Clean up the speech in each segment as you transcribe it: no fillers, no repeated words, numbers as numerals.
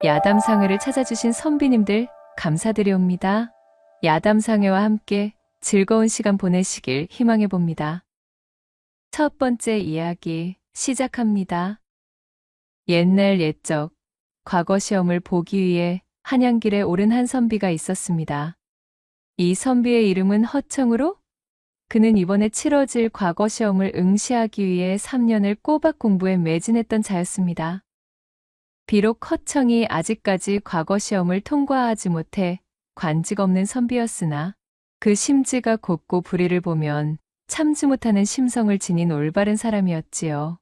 야담상회를 찾아주신 선비님들 감사드리옵니다. 야담상회와 함께 즐거운 시간 보내시길 희망해봅니다. 첫 번째 이야기 시작합니다. 옛날 옛적 과거 시험을 보기 위해 한양길에 오른 한 선비가 있었습니다. 이 선비의 이름은 허청으로 그는 이번에 치러질 과거 시험을 응시하기 위해 3년을 꼬박 공부에 매진했던 자였습니다. 비록 허청이 아직까지 과거 시험을 통과하지 못해 관직 없는 선비였으나 그 심지가 곱고 불의를 보면 참지 못하는 심성을 지닌 올바른 사람이었지요.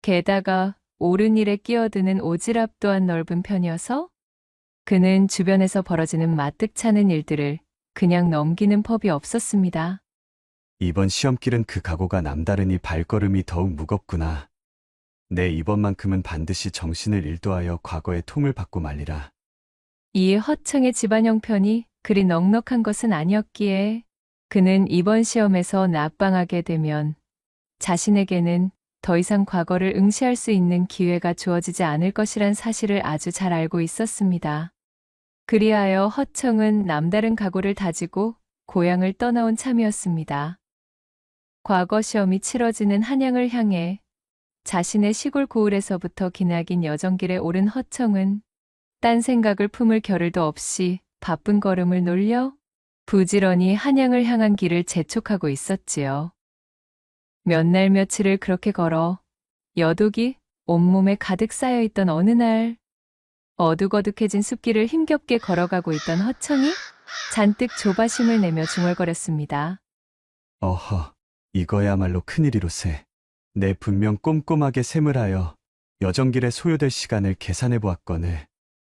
게다가 옳은 일에 끼어드는 오지랖 또한 넓은 편이어서 그는 주변에서 벌어지는 마뜩찮은 일들을 그냥 넘기는 법이 없었습니다. 이번 시험길은 그 각오가 남다르니 발걸음이 더욱 무겁구나. 내 이번만큼은 반드시 정신을 일도하여 과거의 통을 받고 말리라. 이에 허청의 집안 형편이 그리 넉넉한 것은 아니었기에 그는 이번 시험에서 낙방하게 되면 자신에게는 더 이상 과거를 응시할 수 있는 기회가 주어지지 않을 것이란 사실을 아주 잘 알고 있었습니다. 그리하여 허청은 남다른 각오를 다지고 고향을 떠나온 참이었습니다. 과거 시험이 치러지는 한양을 향해 자신의 시골 고을에서부터 기나긴 여정길에 오른 허청은 딴 생각을 품을 겨를도 없이 바쁜 걸음을 놀려 부지런히 한양을 향한 길을 재촉하고 있었지요. 몇 날 며칠을 그렇게 걸어 여독이 온몸에 가득 쌓여있던 어느 날 어둑어둑해진 숲길을 힘겹게 걸어가고 있던 허청이 잔뜩 조바심을 내며 중얼거렸습니다. 어허, 이거야말로 큰일이로세. 내 분명 꼼꼼하게 셈을하여 여정길에 소요될 시간을 계산해 보았거늘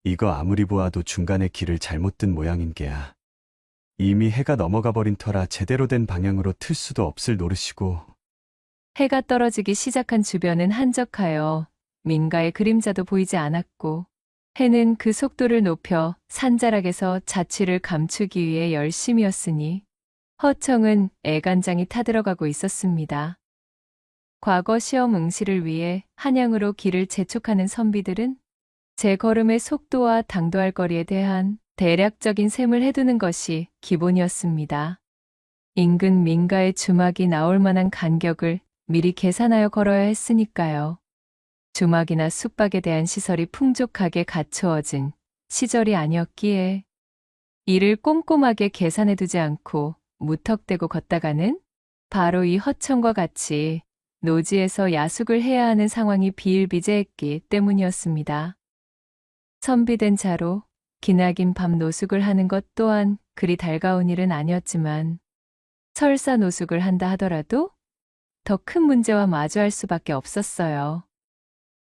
이거 아무리 보아도 중간에 길을 잘못 든 모양인 게야. 이미 해가 넘어가 버린 터라 제대로 된 방향으로 틀 수도 없을 노릇이고. 해가 떨어지기 시작한 주변은 한적하여 민가의 그림자도 보이지 않았고 해는 그 속도를 높여 산자락에서 자취를 감추기 위해 열심이었으니 허청은 애간장이 타들어가고 있었습니다. 과거 시험 응시를 위해 한양으로 길을 재촉하는 선비들은 제 걸음의 속도와 당도할 거리에 대한 대략적인 셈을 해두는 것이 기본이었습니다. 인근 민가의 주막이 나올 만한 간격을 미리 계산하여 걸어야 했으니까요. 주막이나 숙박에 대한 시설이 풍족하게 갖추어진 시절이 아니었기에 이를 꼼꼼하게 계산해두지 않고 무턱대고 걷다가는 바로 이 허청과 같이 노지에서 야숙을 해야 하는 상황이 비일비재했기 때문이었습니다. 선비된 자로 기나긴 밤 노숙을 하는 것 또한 그리 달가운 일은 아니었지만 설사 노숙을 한다 하더라도 더 큰 문제와 마주할 수밖에 없었어요.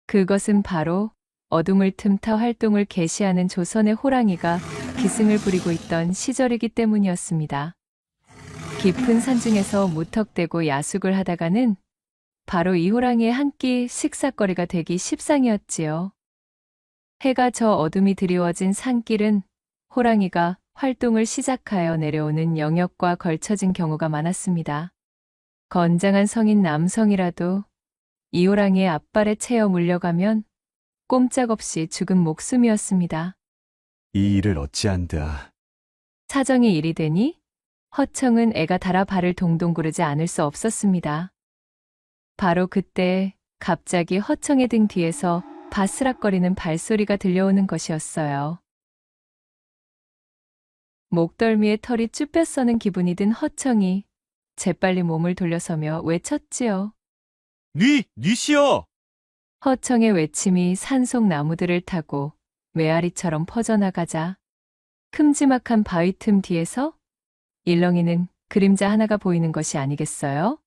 그것은 바로 어둠을 틈타 활동을 개시하는 조선의 호랑이가 기승을 부리고 있던 시절이기 때문이었습니다. 깊은 산중에서 무턱대고 야숙을 하다가는 바로 이 호랑이의 한 끼 식사거리가 되기 십상이었지요. 해가 저 어둠이 드리워진 산길은 호랑이가 활동을 시작하여 내려오는 영역과 걸쳐진 경우가 많았습니다. 건장한 성인 남성이라도 이 호랑이의 앞발에 채여 물려가면 꼼짝없이 죽은 목숨이었습니다. 이 일을 어찌한드아. 사정이 이리 되니 허청은 애가 달아 발을 동동 구르지 않을 수 없었습니다. 바로 그때 갑자기 허청의 등 뒤에서 바스락거리는 발소리가 들려오는 것이었어요. 목덜미에 털이 쭈뼛 서는 기분이 든 허청이 재빨리 몸을 돌려서며 외쳤지요. 뉘시여! 허청의 외침이 산속 나무들을 타고 메아리처럼 퍼져나가자 큼지막한 바위 틈 뒤에서 일렁이는 그림자 하나가 보이는 것이 아니겠어요?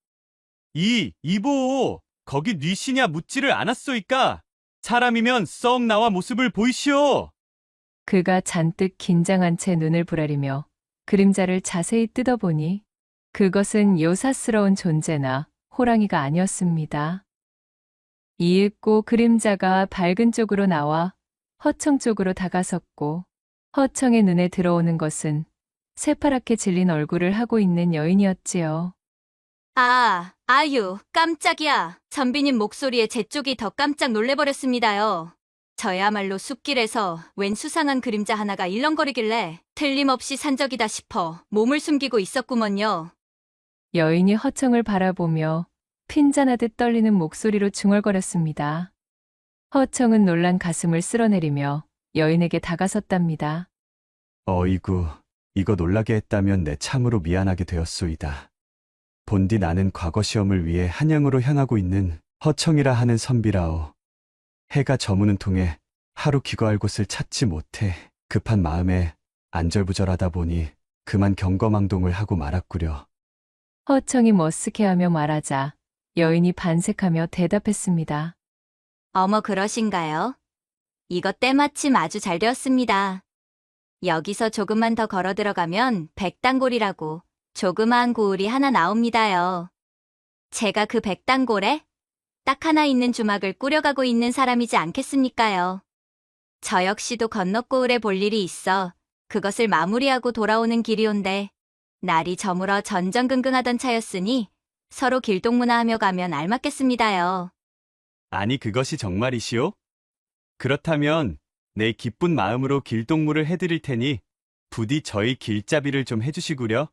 이보, 거기 뉘시냐 묻지를 않았소이까? 사람이면 썩 나와 모습을 보이시오. 그가 잔뜩 긴장한 채 눈을 부라리며 그림자를 자세히 뜯어보니 그것은 요사스러운 존재나 호랑이가 아니었습니다. 이윽고 그림자가 밝은 쪽으로 나와 허청 쪽으로 다가섰고 허청의 눈에 들어오는 것은 새파랗게 질린 얼굴을 하고 있는 여인이었지요. 아, 아유, 깜짝이야. 선비님 목소리에 제 쪽이 더 깜짝 놀래버렸습니다요. 저야말로 숲길에서 웬 수상한 그림자 하나가 일렁거리길래 틀림없이 산적이다 싶어 몸을 숨기고 있었구먼요. 여인이 허청을 바라보며 핀잔하듯 떨리는 목소리로 중얼거렸습니다. 허청은 놀란 가슴을 쓸어내리며 여인에게 다가섰답니다. 어이구, 이거 놀라게 했다면 내 참으로 미안하게 되었소이다. 본디 나는 과거 시험을 위해 한양으로 향하고 있는 허청이라 하는 선비라오. 해가 저무는 통에 하루 기거할 곳을 찾지 못해 급한 마음에 안절부절하다 보니 그만 경거망동을 하고 말았구려. 허청이 머쓱해하며 말하자 여인이 반색하며 대답했습니다. 어머 그러신가요? 이것 때마침 아주 잘 되었습니다. 여기서 조금만 더 걸어 들어가면 백단골이라고 조그마한 고을이 하나 나옵니다요. 제가 그 백단골에 딱 하나 있는 주막을 꾸려가고 있는 사람이지 않겠습니까요? 저 역시도 건너고을에 볼 일이 있어 그것을 마무리하고 돌아오는 길이온데 날이 저물어 전전긍긍하던 차였으니 서로 길동무나하며 가면 알맞겠습니다요. 아니 그것이 정말이시오? 그렇다면 내 기쁜 마음으로 길동무를 해드릴 테니 부디 저희 길잡이를 좀 해주시구려.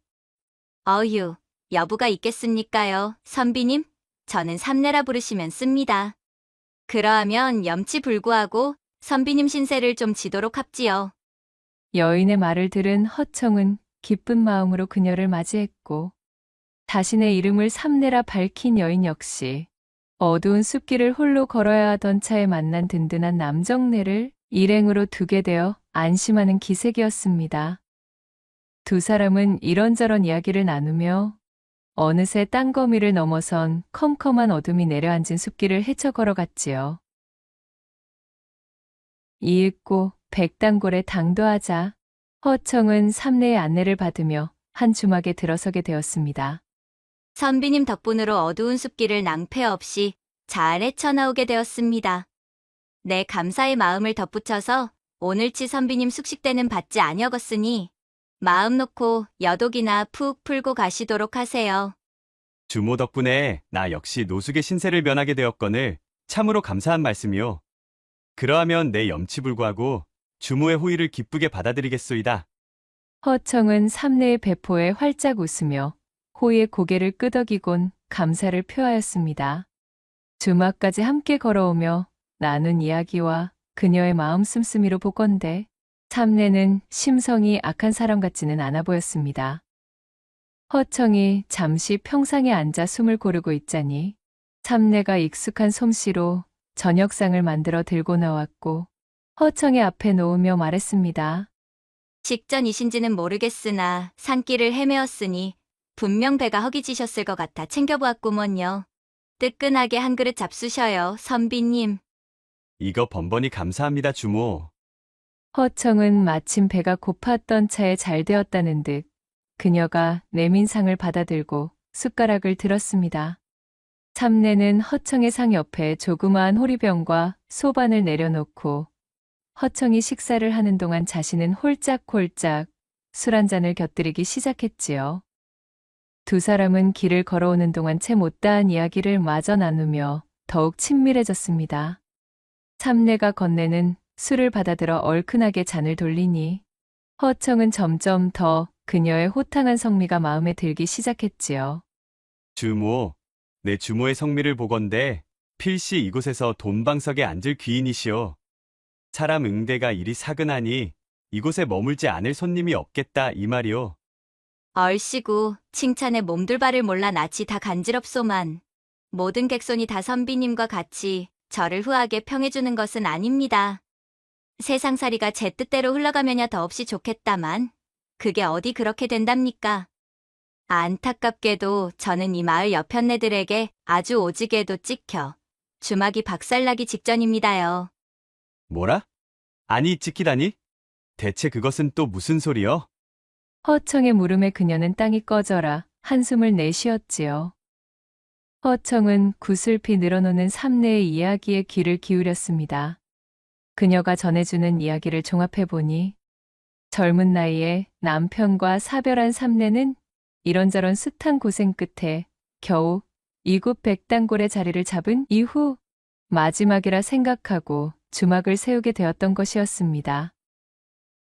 어휴, 여부가 있겠습니까요, 선비님? 저는 삼내라 부르시면 씁니다. 그러하면 염치불구하고 선비님 신세를 좀 지도록 합지요. 여인의 말을 들은 허청은 기쁜 마음으로 그녀를 맞이했고 자신의 이름을 삼내라 밝힌 여인 역시 어두운 숲길을 홀로 걸어야 하던 차에 만난 든든한 남정네를 일행으로 두게 되어 안심하는 기색이었습니다. 두 사람은 이런저런 이야기를 나누며 어느새 땅거미를 넘어선 컴컴한 어둠이 내려앉은 숲길을 헤쳐 걸어갔지요. 이윽고 백단골에 당도하자 허청은 삼내의 안내를 받으며 한 주막에 들어서게 되었습니다. 선비님 덕분으로 어두운 숲길을 낭패 없이 잘 헤쳐나오게 되었습니다. 내 감사의 마음을 덧붙여서 오늘치 선비님 숙식대는 받지 아니었으니 마음 놓고 여독이나 푹 풀고 가시도록 하세요. 주모 덕분에 나 역시 노숙의 신세를 면하게 되었거늘 참으로 감사한 말씀이오. 그러하면 내 염치불구하고 주모의 호의를 기쁘게 받아들이겠소이다. 허청은 삼내의 배포에 활짝 웃으며 호의의 고개를 끄덕이곤 감사를 표하였습니다. 주막까지 함께 걸어오며 나눈 이야기와 그녀의 마음 씀씀이로 보건대 삼내는 심성이 악한 사람 같지는 않아 보였습니다. 허청이 잠시 평상에 앉아 숨을 고르고 있자니 삼내가 익숙한 솜씨로 저녁상을 만들어 들고 나왔고 허청의 앞에 놓으며 말했습니다. 식전이신지는 모르겠으나 산길을 헤매었으니 분명 배가 허기지셨을 것 같아 챙겨보았구먼요. 뜨끈하게 한 그릇 잡수셔요, 선비님. 이거 번번이 감사합니다, 주모. 허청은 마침 배가 고팠던 차에 잘 되었다는 듯 그녀가 내민 상을 받아들고 숟가락을 들었습니다. 삼내는 허청의 상 옆에 조그마한 호리병과 소반을 내려놓고 허청이 식사를 하는 동안 자신은 홀짝홀짝 술 한 잔을 곁들이기 시작했지요. 두 사람은 길을 걸어오는 동안 채 못다한 이야기를 마저 나누며 더욱 친밀해졌습니다. 삼내가 건네는 술을 받아들어 얼큰하게 잔을 돌리니 허청은 점점 더 그녀의 호탕한 성미가 마음에 들기 시작했지요. 주모, 내 주모의 성미를 보건대 필시 이곳에서 돈방석에 앉을 귀인이시오. 사람 응대가 이리 사근하니 이곳에 머물지 않을 손님이 없겠다 이 말이오. 얼씨구 칭찬에 몸둘 바를 몰라 낯이 다 간지럽소만. 모든 객손이 다 선비님과 같이 저를 후하게 평해주는 것은 아닙니다. 세상살이가 제 뜻대로 흘러가면야 더없이 좋겠다만 그게 어디 그렇게 된답니까? 안타깝게도 저는 이 마을 여편네들에게 아주 오지게도 찍혀 주막이 박살나기 직전입니다요. 뭐라? 아니 찍히다니? 대체 그것은 또 무슨 소리여? 허청의 물음에 그녀는 땅이 꺼져라 한숨을 내쉬었지요. 허청은 구슬피 늘어놓는 삼내의 이야기에 귀를 기울였습니다. 그녀가 전해주는 이야기를 종합해보니 젊은 나이에 남편과 사별한 삼내는 이런저런 숱한 고생 끝에 겨우 이곳 백단골의 자리를 잡은 이후 마지막이라 생각하고 주막을 세우게 되었던 것이었습니다.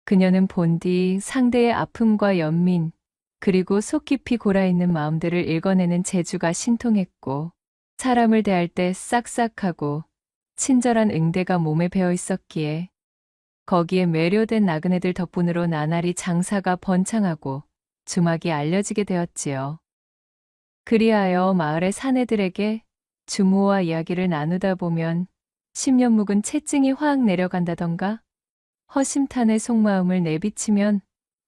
그녀는 본디 상대의 아픔과 연민, 그리고 속 깊이 골아있는 마음들을 읽어내는 재주가 신통했고, 사람을 대할 때 싹싹하고 친절한 응대가 몸에 배어 있었기에, 거기에 매료된 나그네들 덕분으로 나날이 장사가 번창하고 주막이 알려지게 되었지요. 그리하여 마을의 사내들에게 주모와 이야기를 나누다 보면 10년 묵은 채증이 확 내려간다던가, 허심탄회 속마음을 내비치면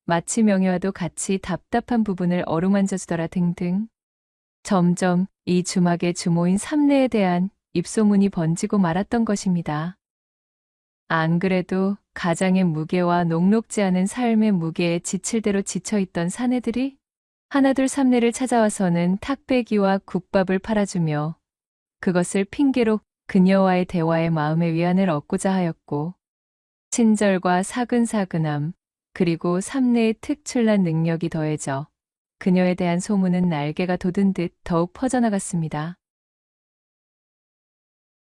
마치 명예와도 같이 답답한 부분을 어루만져 주더라 등등. 점점 이 주막의 주모인 삼내에 대한 입소문이 번지고 말았던 것입니다. 안 그래도 가장의 무게와 녹록지 않은 삶의 무게에 지칠 대로 지쳐있던 사내들이 하나둘 삼내를 찾아와서는 탁배기와 국밥을 팔아주며 그것을 핑계로 그녀와의 대화에 마음의 위안을 얻고자 하였고, 친절과 사근사근함, 그리고 삼내의 특출난 능력이 더해져 그녀에 대한 소문은 날개가 돋은 듯 더욱 퍼져나갔습니다.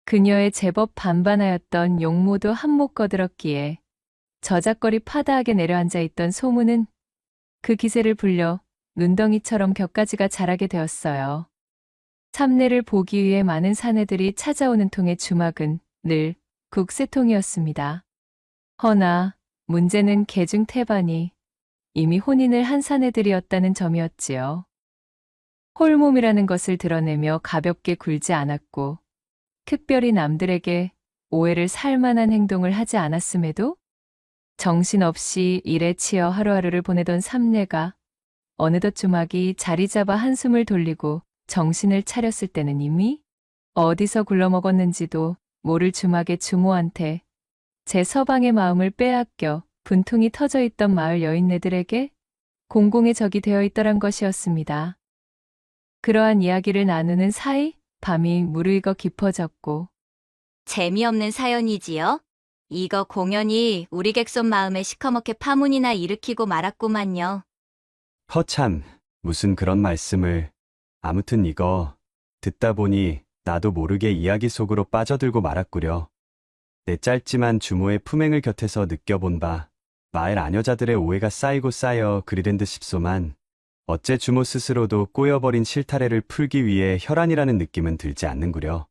그녀의 제법 반반하였던 용모도 한몫 거들었기에 저작거리 파다하게 내려앉아 있던 소문은 그 기세를 불려 눈덩이처럼 곁가지가 자라게 되었어요. 삼내를 보기 위해 많은 사내들이 찾아오는 통의 주막은 늘 국세통이었습니다. 허나 문제는 개중 태반이 이미 혼인을 한 사내들이었다는 점이었지요. 홀몸이라는 것을 드러내며 가볍게 굴지 않았고, 특별히 남들에게 오해를 살 만한 행동을 하지 않았음에도 정신없이 일에 치여 하루하루를 보내던 삼내가 어느덧 주막이 자리 잡아 한숨을 돌리고 정신을 차렸을 때는 이미 어디서 굴러먹었는지도 모를 주막의 주모한테 제 서방의 마음을 빼앗겨 분통이 터져 있던 마을 여인네들에게 공공의 적이 되어 있더란 것이었습니다. 그러한 이야기를 나누는 사이 밤이 무르익어 깊어졌고, 재미없는 사연이지요? 이거 공연히 우리 객손 마음에 시커멓게 파문이나 일으키고 말았구만요. 허참, 무슨 그런 말씀을. 아무튼 이거 듣다 보니 나도 모르게 이야기 속으로 빠져들고 말았구려. 내 짧지만 주모의 품행을 곁에서 느껴본 바 마을 아녀자들의 오해가 쌓이고 쌓여 그리 된 듯 싶소만, 어째 주모 스스로도 꼬여버린 실타래를 풀기 위해 혈안이라는 느낌은 들지 않는구려.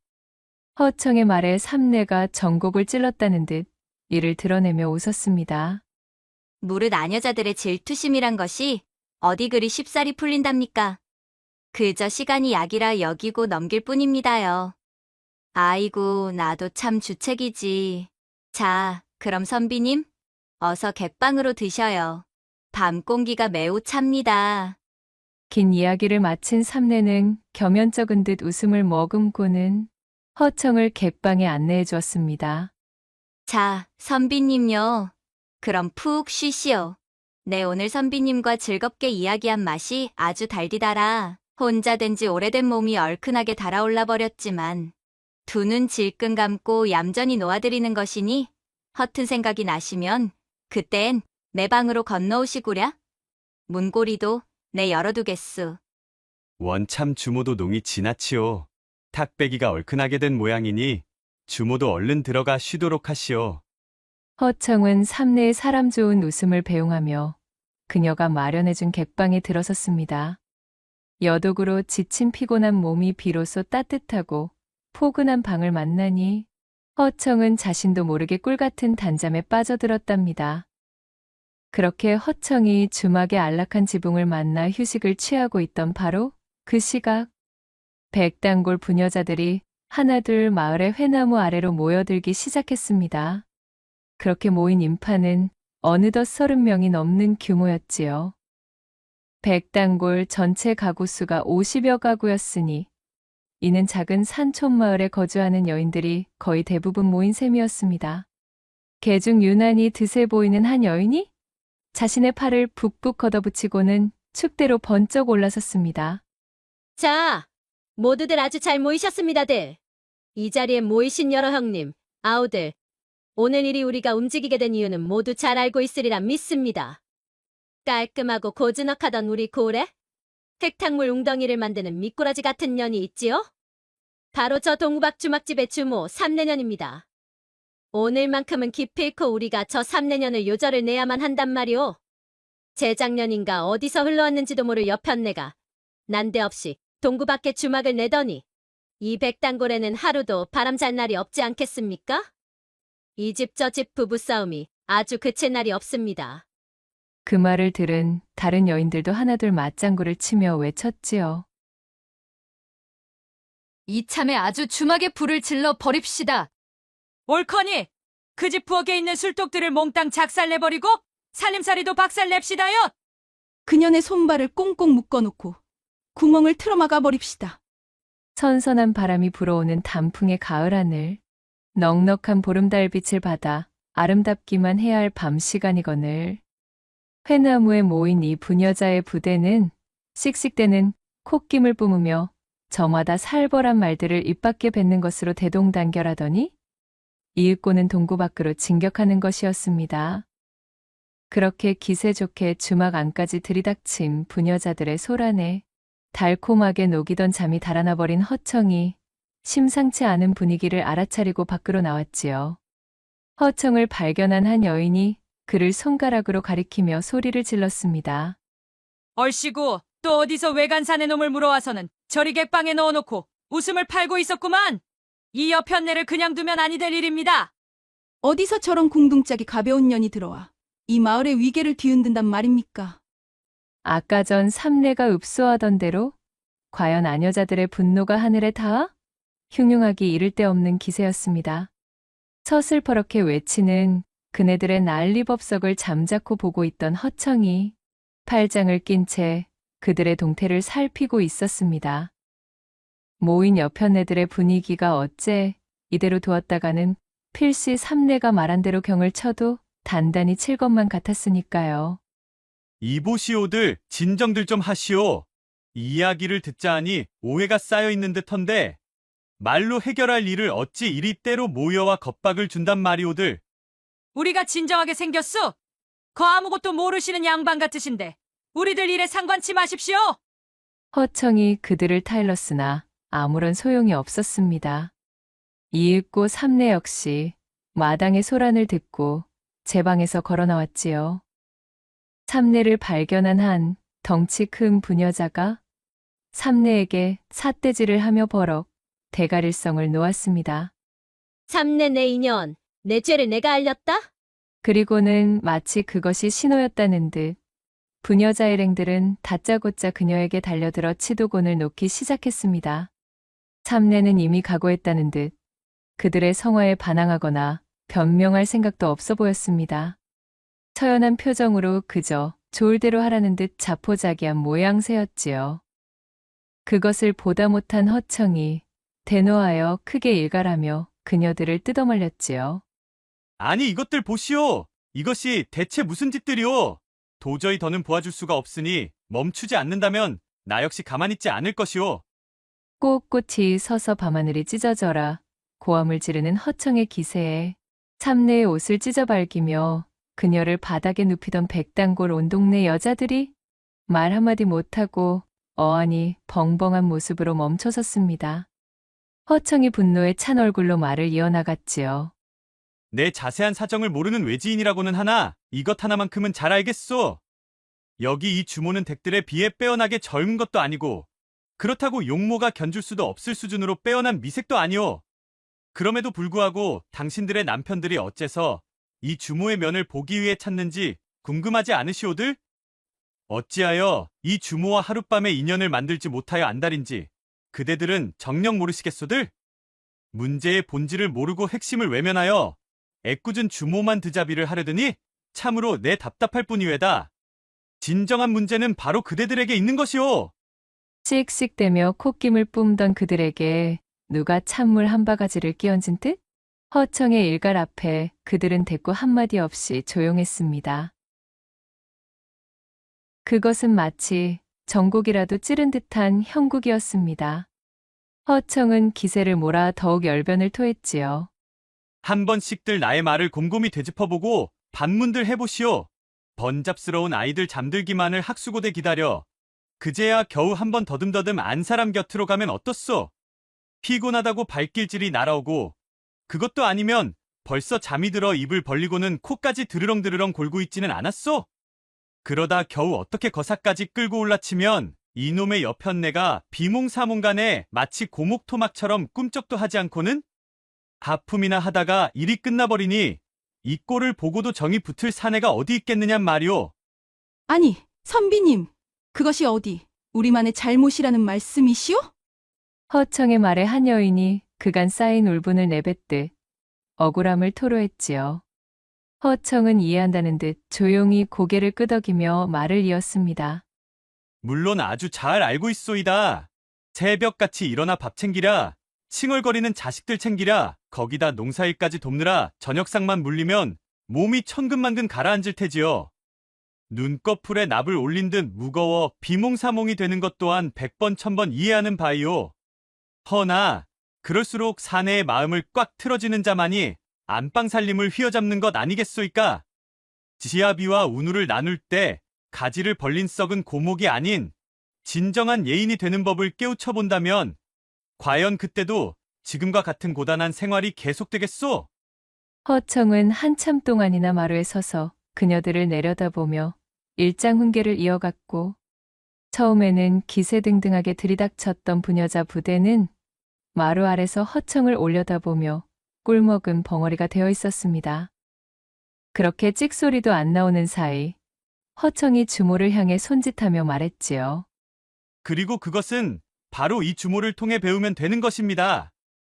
허청의 말에 삼내가 전곡을 찔렀다는 듯 이를 드러내며 웃었습니다. 무릇 아녀자들의 질투심이란 것이 어디 그리 쉽사리 풀린답니까? 그저 시간이 약이라 여기고 넘길 뿐입니다요. 아이고, 나도 참 주책이지. 자, 그럼 선비님, 어서 객방으로 드셔요. 밤 공기가 매우 찹니다. 긴 이야기를 마친 삼내는 겸연쩍은 듯 웃음을 머금고는 허청을 객방에 안내해 주었습니다. 자, 선비님요. 그럼 푹 쉬시오. 내 오늘 선비님과 즐겁게 이야기한 맛이 아주 달디달아. 혼자 된 지 오래된 몸이 얼큰하게 달아올라 버렸지만 두 눈 질끈 감고 얌전히 놓아드리는 것이니 허튼 생각이 나시면 그땐 내 방으로 건너오시구랴. 문고리도 내 열어두겠수. 원참 주모도 농이 지나치오. 탁배기가 얼큰하게 된 모양이니 주모도 얼른 들어가 쉬도록 하시오. 허청은 삼내의 사람 좋은 웃음을 배웅하며 그녀가 마련해준 객방에 들어섰습니다. 여독으로 지친 피곤한 몸이 비로소 따뜻하고 포근한 방을 만나니 허청은 자신도 모르게 꿀같은 단잠에 빠져들었답니다. 그렇게 허청이 주막의 안락한 지붕을 만나 휴식을 취하고 있던 바로 그 시각, 백단골 부녀자들이 하나둘 마을의 회나무 아래로 모여들기 시작했습니다. 그렇게 모인 인파는 어느덧 30명이 넘는 규모였지요. 백단골 전체 가구 수가 50여 가구였으니 이는 작은 산촌마을에 거주하는 여인들이 거의 대부분 모인 셈이었습니다. 개중 유난히 드세 보이는 한 여인이 자신의 팔을 북북 걷어붙이고는 축대로 번쩍 올라섰습니다. 자, 모두들 아주 잘 모이셨습니다들. 이 자리에 모이신 여러 형님, 아우들, 오늘 일이 우리가 움직이게 된 이유는 모두 잘 알고 있으리라 믿습니다. 깔끔하고 고즈넉하던 우리 고을에 흙탕물 웅덩이를 만드는 미꾸라지 같은 년이 있지요? 바로 저 동박 주막집의 주모 삼내년입니다. 오늘만큼은 기필코 우리가 저 삼내년을 요절을 내야만 한단 말이오. 재작년인가 어디서 흘러왔는지도 모를 여편네가 난데없이 동구 밖에 주막을 내더니 이 백단골에는 하루도 바람 잘 날이 없지 않겠습니까? 이 집 저 집 부부싸움이 아주 그칠 날이 없습니다. 그 말을 들은 다른 여인들도 하나둘 맞장구를 치며 외쳤지요. 이참에 아주 주막에 불을 질러 버립시다. 옳거니 그 집 부엌에 있는 술독들을 몽땅 작살내버리고 살림살이도 박살냅시다요. 그년의 손발을 꽁꽁 묶어놓고 구멍을 틀어막아 버립시다. 선선한 바람이 불어오는 단풍의 가을 하늘, 넉넉한 보름달빛을 받아 아름답기만 해야 할 밤 시간이거늘. 회나무에 모인 이 부녀자의 부대는 씩씩대는 콧김을 뿜으며 저마다 살벌한 말들을 입 밖에 뱉는 것으로 대동단결하더니 이윽고는 동구 밖으로 진격하는 것이었습니다. 그렇게 기세 좋게 주막 안까지 들이닥친 부녀자들의 소란에 달콤하게 녹이던 잠이 달아나 버린 허청이 심상치 않은 분위기를 알아차리고 밖으로 나왔지요. 허청을 발견한 한 여인이 그를 손가락으로 가리키며 소리를 질렀습니다. 얼씨구 또 어디서 외간산의 놈을 물어와서는 저리 객방에 넣어놓고 웃음을 팔고 있었구만. 이 여편네를 그냥 두면 아니 될 일입니다. 어디서 저런 궁둥짝이 가벼운 년이 들어와 이 마을의 위계를 뒤흔든단 말입니까? 아까 전 삼례가 읍소하던 대로 과연 아녀자들의 분노가 하늘에 닿아? 흉흉하기 이를 데 없는 기세였습니다. 서슬퍼렇게 외치는 그네들의 난리법석을 잠자코 보고 있던 허청이 팔짱을 낀 채 그들의 동태를 살피고 있었습니다. 모인 여편네들의 분위기가 어째 이대로 두었다가는 필시 삼례가 말한 대로 경을 쳐도 단단히 칠 것만 같았으니까요. 이보시오들 진정들 좀 하시오. 이 이야기를 듣자 하니 오해가 쌓여 있는 듯한데 말로 해결할 일을 어찌 이리 때로 모여와 겁박을 준단 말이오들. 우리가 진정하게 생겼소. 거 아무것도 모르시는 양반 같으신데 우리들 일에 상관치 마십시오. 허청이 그들을 타일렀으나 아무런 소용이 없었습니다. 이윽고 삼례 역시 마당의 소란을 듣고 제 방에서 걸어 나왔지요. 삼례를 발견한 한 덩치 큰 부녀자가 삼례에게 삿대질을 하며 버럭 대가릴성을 놓았습니다. 삼내 내 인연, 내 죄를 내가 알렸다? 그리고는 마치 그것이 신호였다는 듯 부녀자 일행들은 다짜고짜 그녀에게 달려들어 치도곤을 놓기 시작했습니다. 삼례는 이미 각오했다는 듯 그들의 성화에 반항하거나 변명할 생각도 없어 보였습니다. 처연한 표정으로 그저 좋을 대로 하라는 듯 자포자기한 모양새였지요. 그것을 보다 못한 허청이 대노하여 크게 일갈하며 그녀들을 뜯어말렸지요. 아니 이것들 보시오. 이것이 대체 무슨 짓들이오. 도저히 더는 보아줄 수가 없으니 멈추지 않는다면 나 역시 가만히 있지 않을 것이오. 꼿꼿이 서서 밤하늘이 찢어져라 고함을 지르는 허청의 기세에 삼례의 옷을 찢어발기며 그녀를 바닥에 눕히던 백단골 온 동네 여자들이 말 한마디 못하고 어안이 벙벙한 모습으로 멈춰섰습니다. 허청이 분노에 찬 얼굴로 말을 이어나갔지요. 내 자세한 사정을 모르는 외지인이라고는 하나 이것 하나만큼은 잘 알겠소. 여기 이 주모는 댁들에 비해 빼어나게 젊은 것도 아니고 그렇다고 용모가 견줄 수도 없을 수준으로 빼어난 미색도 아니오. 그럼에도 불구하고 당신들의 남편들이 어째서 이 주모의 면을 보기 위해 찾는지 궁금하지 않으시오들? 어찌하여 이 주모와 하룻밤에 인연을 만들지 못하여 안달인지 그대들은 정녕 모르시겠소들? 문제의 본질을 모르고 핵심을 외면하여 애꿎은 주모만 드자비를 하려더니 참으로 내 답답할 뿐이외다. 진정한 문제는 바로 그대들에게 있는 것이오. 씩씩대며 콧김을 뿜던 그들에게 누가 찬물 한 바가지를 끼얹은 듯? 허청의 일갈 앞에 그들은 대꾸 한마디 없이 조용했습니다. 그것은 마치 정곡이라도 찌른 듯한 형국이었습니다. 허청은 기세를 몰아 더욱 열변을 토했지요. 한 번씩들 나의 말을 곰곰이 되짚어보고 반문들 해보시오. 번잡스러운 아이들 잠들기만을 학수고대 기다려 그제야 겨우 한 번 더듬더듬 안 사람 곁으로 가면 어떻소? 피곤하다고 발길질이 날아오고 그것도 아니면 벌써 잠이 들어 입을 벌리고는 코까지 드르렁드르렁 골고 있지는 않았소? 그러다 겨우 어떻게 거사까지 끌고 올라치면 이놈의 여편네가 비몽사몽간에 마치 고목토막처럼 꿈쩍도 하지 않고는 하품이나 하다가 일이 끝나버리니 이 꼴을 보고도 정이 붙을 사내가 어디 있겠느냔 말이오. 아니, 선비님, 그것이 어디 우리만의 잘못이라는 말씀이시오? 허청의 말에 한 여인이 그간 쌓인 울분을 내뱉듯 억울함을 토로했지요. 허청은 이해한다는 듯 조용히 고개를 끄덕이며 말을 이었습니다. 물론 아주 잘 알고 있소이다. 새벽같이 일어나 밥 챙기랴, 칭얼거리는 자식들 챙기랴, 거기다 농사일까지 돕느라 저녁상만 물리면 몸이 천근만근 가라앉을 테지요. 눈꺼풀에 납을 올린 듯 무거워 비몽사몽이 되는 것 또한 100번 1000번 이해하는 바이오. 허나 그럴수록 사내의 마음을 꽉 틀어지는 자만이 안방 살림을 휘어잡는 것 아니겠소이까? 지아비와 운우를 나눌 때 가지를 벌린 썩은 고목이 아닌 진정한 예인이 되는 법을 깨우쳐 본다면 과연 그때도 지금과 같은 고단한 생활이 계속되겠소? 허청은 한참 동안이나 마루에 서서 그녀들을 내려다보며 일장훈계를 이어갔고 처음에는 기세등등하게 들이닥쳤던 부녀자 부대는 마루 아래서 허청을 올려다보며 꿀먹은 벙어리가 되어 있었습니다. 그렇게 찍소리도 안 나오는 사이 허청이 주모를 향해 손짓하며 말했지요. 그리고 그것은 바로 이 주모를 통해 배우면 되는 것입니다.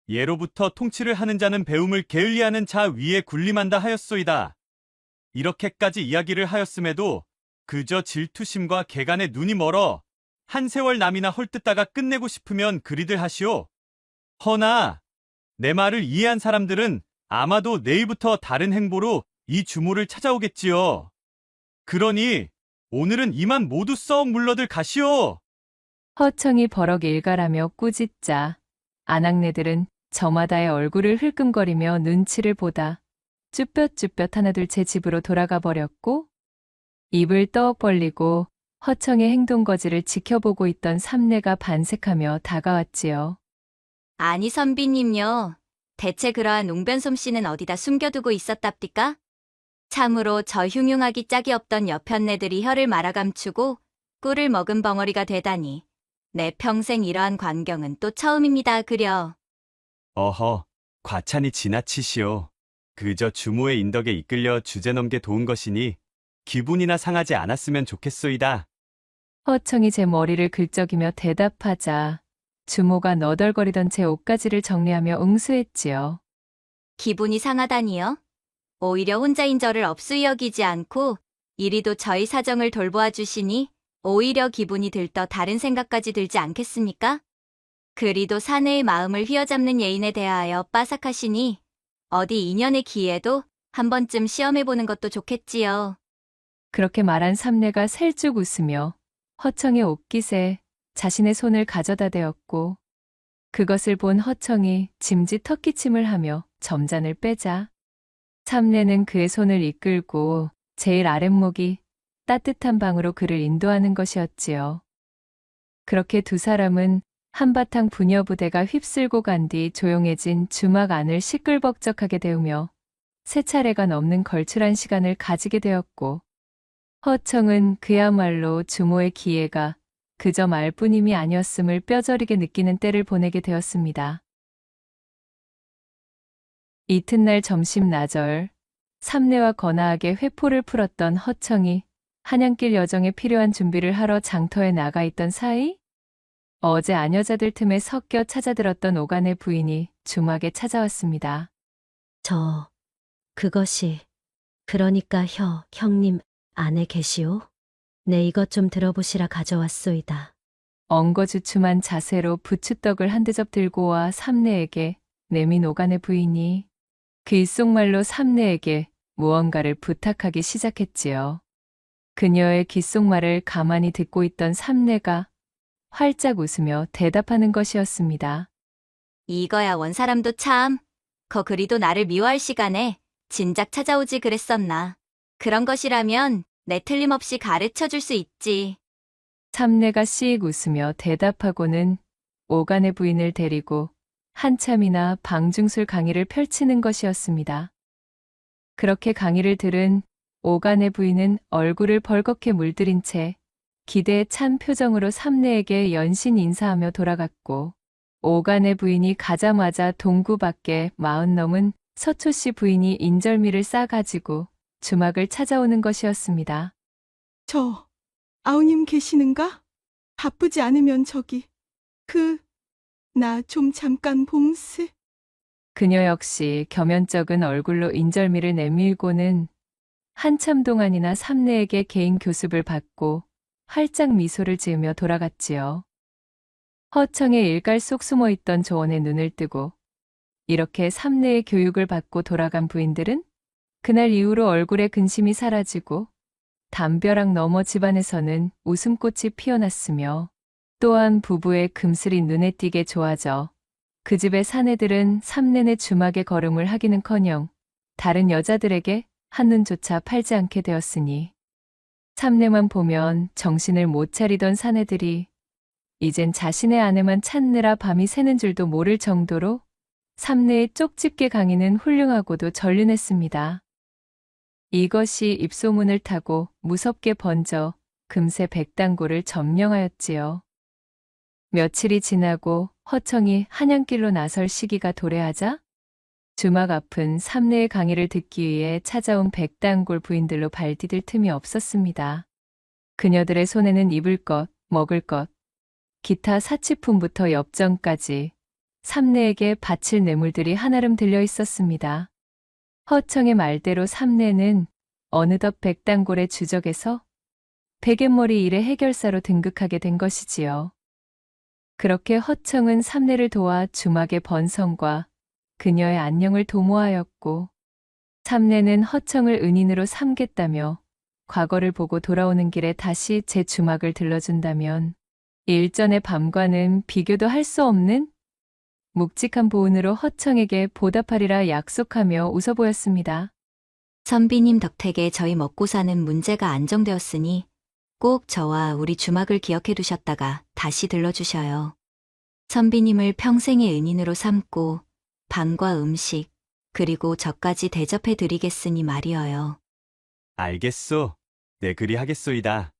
예로부터 통치를 하는 자는 배움을 게을리하는 자 위에 군림한다 하였소이다. 이렇게까지 이야기를 하였음에도 그저 질투심과 개간에 눈이 멀어 한 세월 남이나 헐뜯다가 끝내고 싶으면 그리들 하시오. 허나 내 말을 이해한 사람들은 아마도 내일부터 다른 행보로 이 주모를 찾아오겠지요. 그러니 오늘은 이만 모두 썩 물러들 가시오. 허청이 버럭 일갈하며 꾸짖자 아낙네들은 저마다의 얼굴을 흘끔거리며 눈치를 보다 쭈뼛쭈뼛 하나둘 제 집으로 돌아가 버렸고 입을 떡 벌리고 허청의 행동거지를 지켜보고 있던 삼내가 반색하며 다가왔지요. 아니 선비님요. 대체 그러한 웅변솜씨는 어디다 숨겨두고 있었답디까? 참으로 저 흉흉하기 짝이 없던 여편네들이 혀를 말아감추고 꿀을 먹은 벙어리가 되다니. 내 평생 이러한 광경은 또 처음입니다 그려. 어허, 과찬이 지나치시오. 그저 주모의 인덕에 이끌려 주제넘게 도운 것이니 기분이나 상하지 않았으면 좋겠소이다. 허청이 제 머리를 긁적이며 대답하자 주모가 너덜거리던 제 옷가지를 정리하며 응수했지요. 기분이 상하다니요? 오히려 혼자인 저를 업수히 여기지 않고 이리도 저희 사정을 돌보아 주시니 오히려 기분이 들떠 다른 생각까지 들지 않겠습니까? 그리도 사내의 마음을 휘어잡는 예인에 대하여 빠삭하시니 어디 인연의 기회도 한 번쯤 시험해보는 것도 좋겠지요. 그렇게 말한 삼내가 살쭉 웃으며 허청의 옷깃에 자신의 손을 가져다 대었고 그것을 본 허청이 짐짓 턱기침을 하며 점잔을 빼자 삼내는 그의 손을 이끌고 제일 아랫목이 따뜻한 방으로 그를 인도하는 것이었지요. 그렇게 두 사람은 한바탕 부녀 부대가 휩쓸고 간 뒤 조용해진 주막 안을 시끌벅적하게 데우며 세 차례가 넘는 걸출한 시간을 가지게 되었고 허청은 그야말로 주모의 기회가 그저 말뿐임이 아니었음을 뼈저리게 느끼는 때를 보내게 되었습니다. 이튿날 점심 나절 삼내와 거나하게 회포를 풀었던 허청이 한양길 여정에 필요한 준비를 하러 장터에 나가 있던 사이 어제 아녀자들 틈에 섞여 찾아들었던 오간의 부인이 주막에 찾아왔습니다. 그것이 그러니까 형님 안에 계시오? 네 이것 좀 들어보시라 가져왔소이다. 엉거주춤한 자세로 부추떡을 한 대접 들고 와 삼내에게 내민 오간의 부인이 그 귓속말로 삼내에게 무언가를 부탁하기 시작했지요. 그녀의 귓속말을 가만히 듣고 있던 삼내가 활짝 웃으며 대답하는 것이었습니다. 이거야 원사람도 참. 그리도 나를 미워할 시간에 진작 찾아오지 그랬었나. 그런 것이라면 내 틀림없이 가르쳐줄 수 있지. 삼내가 씩 웃으며 대답하고는 오간의 부인을 데리고 한참이나 방중술 강의를 펼치는 것이었습니다. 그렇게 강의를 들은 오간의 부인은 얼굴을 벌겋게 물들인 채 기대에 찬 표정으로 삼내에게 연신 인사하며 돌아갔고, 오간의 부인이 가자마자 동구 밖에 40 넘은 서초 씨 부인이 인절미를 싸가지고 주막을 찾아오는 것이었습니다. 아우님 계시는가? 바쁘지 않으면 나 좀 잠깐 봄스. 그녀 역시 겸연쩍은 얼굴로 인절미를 내밀고는 한참 동안이나 삼내에게 개인 교습을 받고 활짝 미소를 지으며 돌아갔지요. 허청의 일갈 속 숨어있던 조언에 눈을 뜨고 이렇게 삼내의 교육을 받고 돌아간 부인들은 그날 이후로 얼굴에 근심이 사라지고 담벼락 너머 집안에서는 웃음꽃이 피어났으며, 또한 부부의 금슬이 눈에 띄게 좋아져 그 집의 사내들은 삼내내 주막에 걸음을 하기는커녕 다른 여자들에게 한눈조차 팔지 않게 되었으니, 삼내만 보면 정신을 못 차리던 사내들이 이젠 자신의 아내만 찾느라 밤이 새는 줄도 모를 정도로 삼내의 쪽집게 강의는 훌륭하고도 전륜했습니다. 이것이 입소문을 타고 무섭게 번져 금세 백당고를 점령하였지요. 며칠이 지나고 허청이 한양길로 나설 시기가 도래하자 주막 앞은 삼내의 강의를 듣기 위해 찾아온 백당골 부인들로 발디딜 틈이 없었습니다. 그녀들의 손에는 입을 것, 먹을 것, 기타 사치품부터 엽전까지 삼내에게 바칠 뇌물들이 한아름 들려 있었습니다. 허청의 말대로 삼내는 어느덧 백당골의 주적에서 베갯머리 일의 해결사로 등극하게 된 것이지요. 그렇게 허청은 삼내를 도와 주막의 번성과 그녀의 안녕을 도모하였고, 삼내는 허청을 은인으로 삼겠다며 과거를 보고 돌아오는 길에 다시 제 주막을 들러준다면 일전의 밤과는 비교도 할 수 없는 묵직한 보은으로 허청에게 보답하리라 약속하며 웃어 보였습니다. 선비님 덕택에 저희 먹고 사는 문제가 안정되었으니 꼭 저와 우리 주막을 기억해 두셨다가 다시 들러주셔요. 선비님을 평생의 은인으로 삼고 방과 음식 그리고 저까지 대접해 드리겠으니 말이어요. 알겠소. 네, 그리 하겠소이다.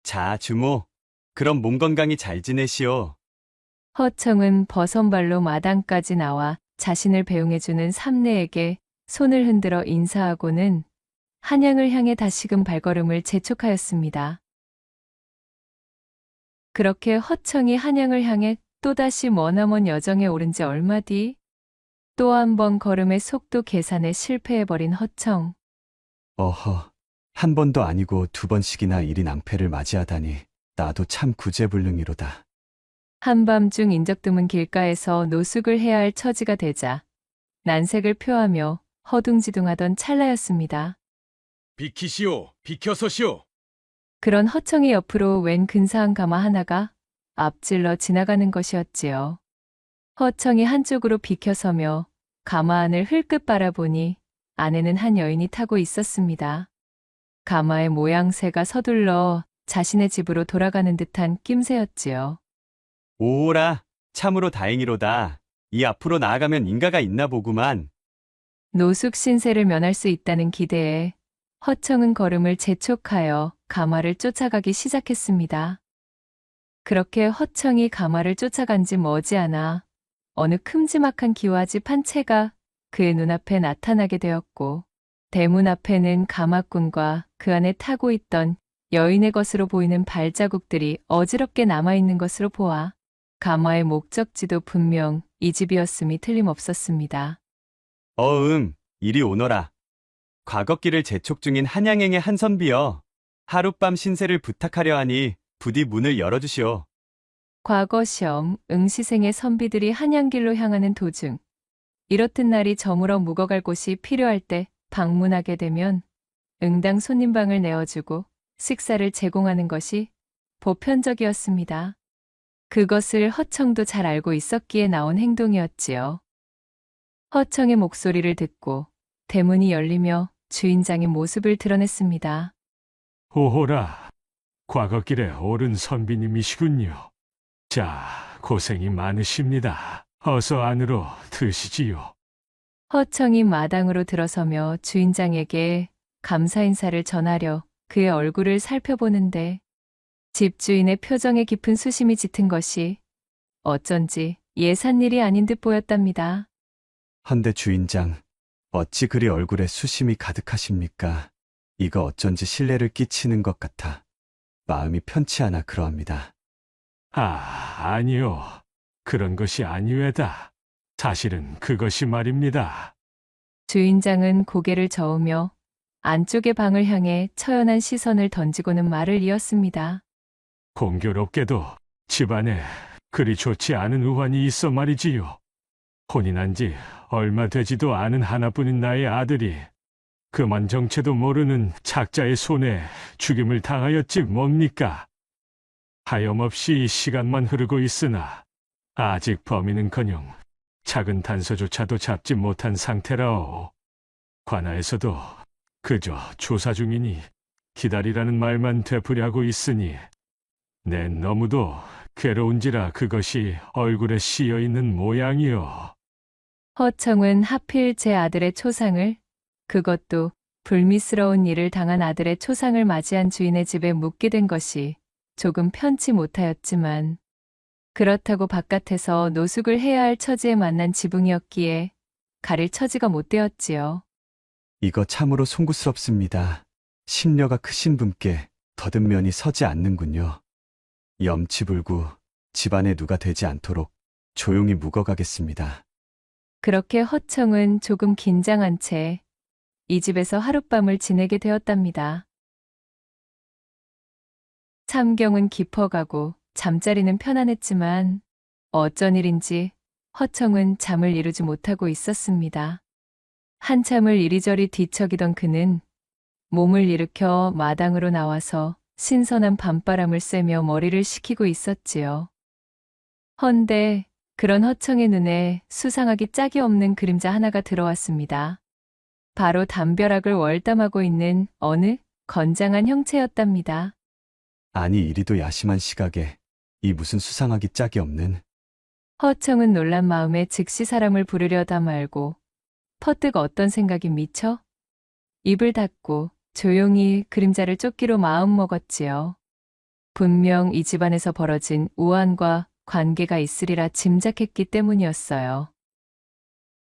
자, 주모. 그럼 몸 건강히 잘 지내시오. 허청은 버선발로 마당까지 나와 자신을 배웅해주는 삼내에게 손을 흔들어 인사하고는 한양을 향해 다시금 발걸음을 재촉하였습니다. 그렇게 허청이 한양을 향해 또다시 머나먼 여정에 오른 지 얼마 뒤 또 한 번 걸음의 속도 계산에 실패해버린 허청. 어허, 한 번도 아니고 2번씩이나 일이 낭패를 맞이하다니 나도 참 구제불능이로다. 한밤중 인적 드문 길가에서 노숙을 해야 할 처지가 되자 난색을 표하며 허둥지둥하던 찰나였습니다. 비키시오, 비켜서시오. 그런 허청의 옆으로 웬 근사한 가마 하나가 앞질러 지나가는 것이었지요. 허청이 한쪽으로 비켜서며 가마 안을 흘끗 바라보니 안에는 한 여인이 타고 있었습니다. 가마의 모양새가 서둘러 자신의 집으로 돌아가는 듯한 낌새였지요. 오라, 참으로 다행이로다. 이 앞으로 나아가면 인가가 있나 보구만. 노숙 신세를 면할 수 있다는 기대에 허청은 걸음을 재촉하여 가마를 쫓아가기 시작했습니다. 그렇게 허청이 가마를 쫓아간 지 머지않아 어느 큼지막한 기와집 한 채가 그의 눈앞에 나타나게 되었고, 대문 앞에는 가마꾼과 그 안에 타고 있던 여인의 것으로 보이는 발자국들이 어지럽게 남아있는 것으로 보아 가마의 목적지도 분명 이 집이었음이 틀림없었습니다. 이리 오너라. 과거길을 재촉 중인 한양행의 한선비여. 하룻밤 신세를 부탁하려 하니 부디 문을 열어주시오. 과거시험 응시생의 선비들이 한양길로 향하는 도중 이렇듯 날이 저물어 묵어갈 곳이 필요할 때 방문하게 되면 응당 손님방을 내어주고 식사를 제공하는 것이 보편적이었습니다. 그것을 허청도 잘 알고 있었기에 나온 행동이었지요. 허청의 목소리를 듣고 대문이 열리며 주인장의 모습을 드러냈습니다. 오호라, 과거길에 오른 선비님이시군요. 자, 고생이 많으십니다. 어서 안으로 드시지요. 허청이 마당으로 들어서며 주인장에게 감사 인사를 전하려 그의 얼굴을 살펴보는데 집주인의 표정에 깊은 수심이 짙은 것이 어쩐지 예산 일이 아닌 듯 보였답니다. 헌데 주인장, 어찌 그리 얼굴에 수심이 가득하십니까? 이거 어쩐지 신뢰를 끼치는 것 같아 마음이 편치 않아 그러합니다. 아니요. 그런 것이 아니외다. 사실은 그것이 말입니다. 주인장은 고개를 저으며 안쪽의 방을 향해 처연한 시선을 던지고는 말을 이었습니다. 공교롭게도 집안에 그리 좋지 않은 우환이 있어 말이지요. 혼이 난 지 얼마 되지도 않은 하나뿐인 나의 아들이 그만 정체도 모르는 작자의 손에 죽임을 당하였지 뭡니까? 하염없이 시간만 흐르고 있으나 아직 범인은커녕 작은 단서조차도 잡지 못한 상태라오. 관아에서도 그저 조사 중이니 기다리라는 말만 되풀이하고 있으니 내 너무도 괴로운지라 그것이 얼굴에 씌여 있는 모양이오. 허청은 하필 제 아들의 초상을, 그것도 불미스러운 일을 당한 아들의 초상을 맞이한 주인의 집에 묵게 된 것이 조금 편치 못하였지만 그렇다고 바깥에서 노숙을 해야 할 처지에 만난 지붕이었기에 가릴 처지가 못 되었지요. 이거 참으로 송구스럽습니다. 심려가 크신 분께 더듬 면이 서지 않는군요. 염치불구 집안에 누가 되지 않도록 조용히 묵어가겠습니다. 그렇게 허청은 조금 긴장한 채 이 집에서 하룻밤을 지내게 되었답니다. 참경은 깊어가고 잠자리는 편안했지만 어쩐 일인지 허청은 잠을 이루지 못하고 있었습니다. 한참을 이리저리 뒤척이던 그는 몸을 일으켜 마당으로 나와서 신선한 밤바람을 쐬며 머리를 식히고 있었지요. 헌데 그런 허청의 눈에 수상하기 짝이 없는 그림자 하나가 들어왔습니다. 바로 담벼락을 월담하고 있는 어느 건장한 형체였답니다. 아니 이리도 야심한 시각에 이 무슨 수상하기 짝이 없는. 허청은 놀란 마음에 즉시 사람을 부르려다 말고 퍼뜩 어떤 생각이 미쳐 입을 닫고 조용히 그림자를 쫓기로 마음먹었지요. 분명 이 집안에서 벌어진 우환과 관계가 있으리라 짐작했기 때문이었어요.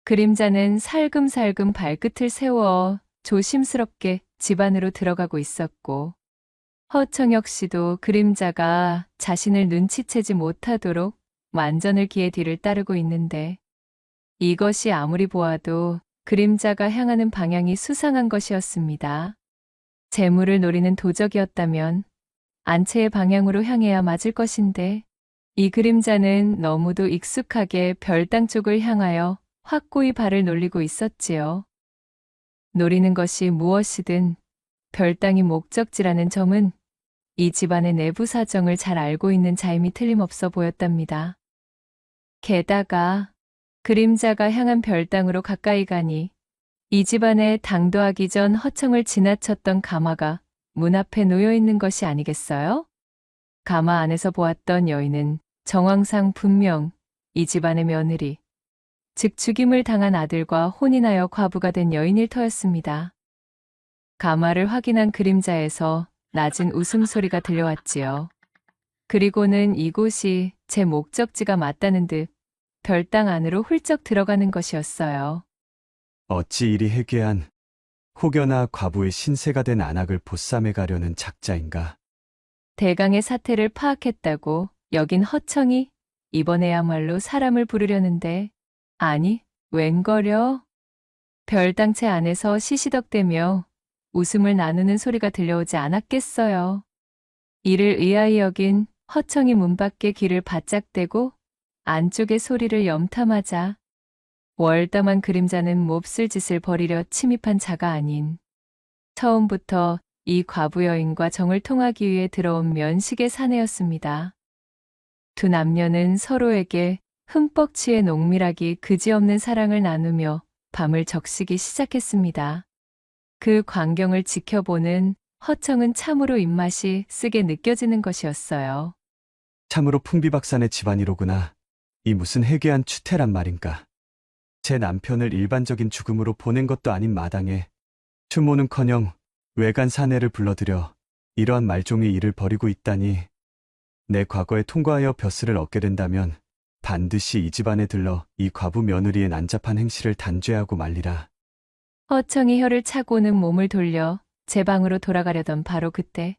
그림자는 살금살금 발끝을 세워 조심스럽게 집 안으로 들어가고 있었고 허청 역시도 그림자가 자신을 눈치채지 못하도록 만전을 기해 뒤를 따르고 있는데 이것이 아무리 보아도 그림자가 향하는 방향이 수상한 것이었습니다. 재물을 노리는 도적이었다면 안채의 방향으로 향해야 맞을 것인데 이 그림자는 너무도 익숙하게 별당 쪽을 향하여 확고히 발을 놀리고 있었지요. 노리는 것이 무엇이든 별당이 목적지라는 점은 이 집안의 내부 사정을 잘 알고 있는 자임이 틀림없어 보였답니다. 게다가 그림자가 향한 별당으로 가까이 가니 이 집안에 당도하기 전 허청을 지나쳤던 가마가 문 앞에 놓여 있는 것이 아니겠어요? 가마 안에서 보았던 여인은 정황상 분명 이 집안의 며느리, 즉 죽임을 당한 아들과 혼인하여 과부가 된 여인일 터였습니다. 가마를 확인한 그림자에서 낮은 웃음소리가 들려왔지요. 그리고는 이곳이 제 목적지가 맞다는 듯 별당 안으로 훌쩍 들어가는 것이었어요. 어찌 이리 해괴한 혹여나 과부의 신세가 된 안악을 보쌈해 가려는 작자인가. 대강의 사태를 파악했다고 여긴 허청이 이번에야말로 사람을 부르려는데 아니 웬거려? 별당체 안에서 시시덕대며 웃음을 나누는 소리가 들려오지 않았겠어요. 이를 의아히 여긴 허청이 문 밖에 귀를 바짝 대고 안쪽의 소리를 염탐하자 월담한 그림자는 몹쓸 짓을 벌이려 침입한 자가 아닌 처음부터 이 과부 여인과 정을 통하기 위해 들어온 면식의 사내였습니다. 두 남녀는 서로에게 흠뻑 취해 농밀하기 그지없는 사랑을 나누며 밤을 적시기 시작했습니다. 그 광경을 지켜보는 허청은 참으로 입맛이 쓰게 느껴지는 것이었어요. 참으로 풍비박산의 집안이로구나. 이 무슨 해괴한 추태란 말인가. 제 남편을 일반적인 죽음으로 보낸 것도 아닌 마당에 추모는커녕 외간 사내를 불러들여 이러한 말종의 일을 벌이고 있다니. 내 과거에 통과하여 벼슬을 얻게 된다면 반드시 이 집안에 들러 이 과부 며느리의 난잡한 행실을 단죄하고 말리라. 허청이 혀를 차고는 몸을 돌려 제 방으로 돌아가려던 바로 그때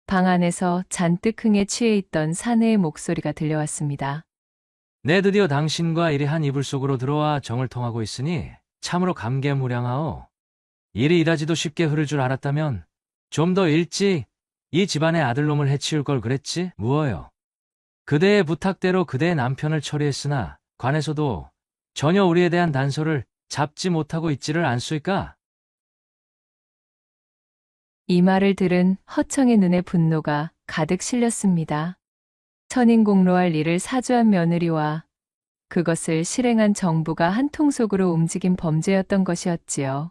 방 안에서 잔뜩 흥에 취해 있던 사내의 목소리가 들려왔습니다. 내 드디어 당신과 일이 한 이불 속으로 들어와 정을 통하고 있으니 참으로 감개무량하오. 일이 이다지도 쉽게 흐를 줄 알았다면 좀 더 일찍 이 집안의 아들놈을 해치울 걸 그랬지 무어요. 그대의 부탁대로 그대의 남편을 처리했으나 관에서도 전혀 우리에 대한 단서를 잡지 못하고 있지를 않수이까? 이 말을 들은 허청의 눈에 분노가 가득 실렸습니다. 천인공로할 일을 사주한 며느리와 그것을 실행한 정부가 한 통속으로 움직인 범죄였던 것이었지요.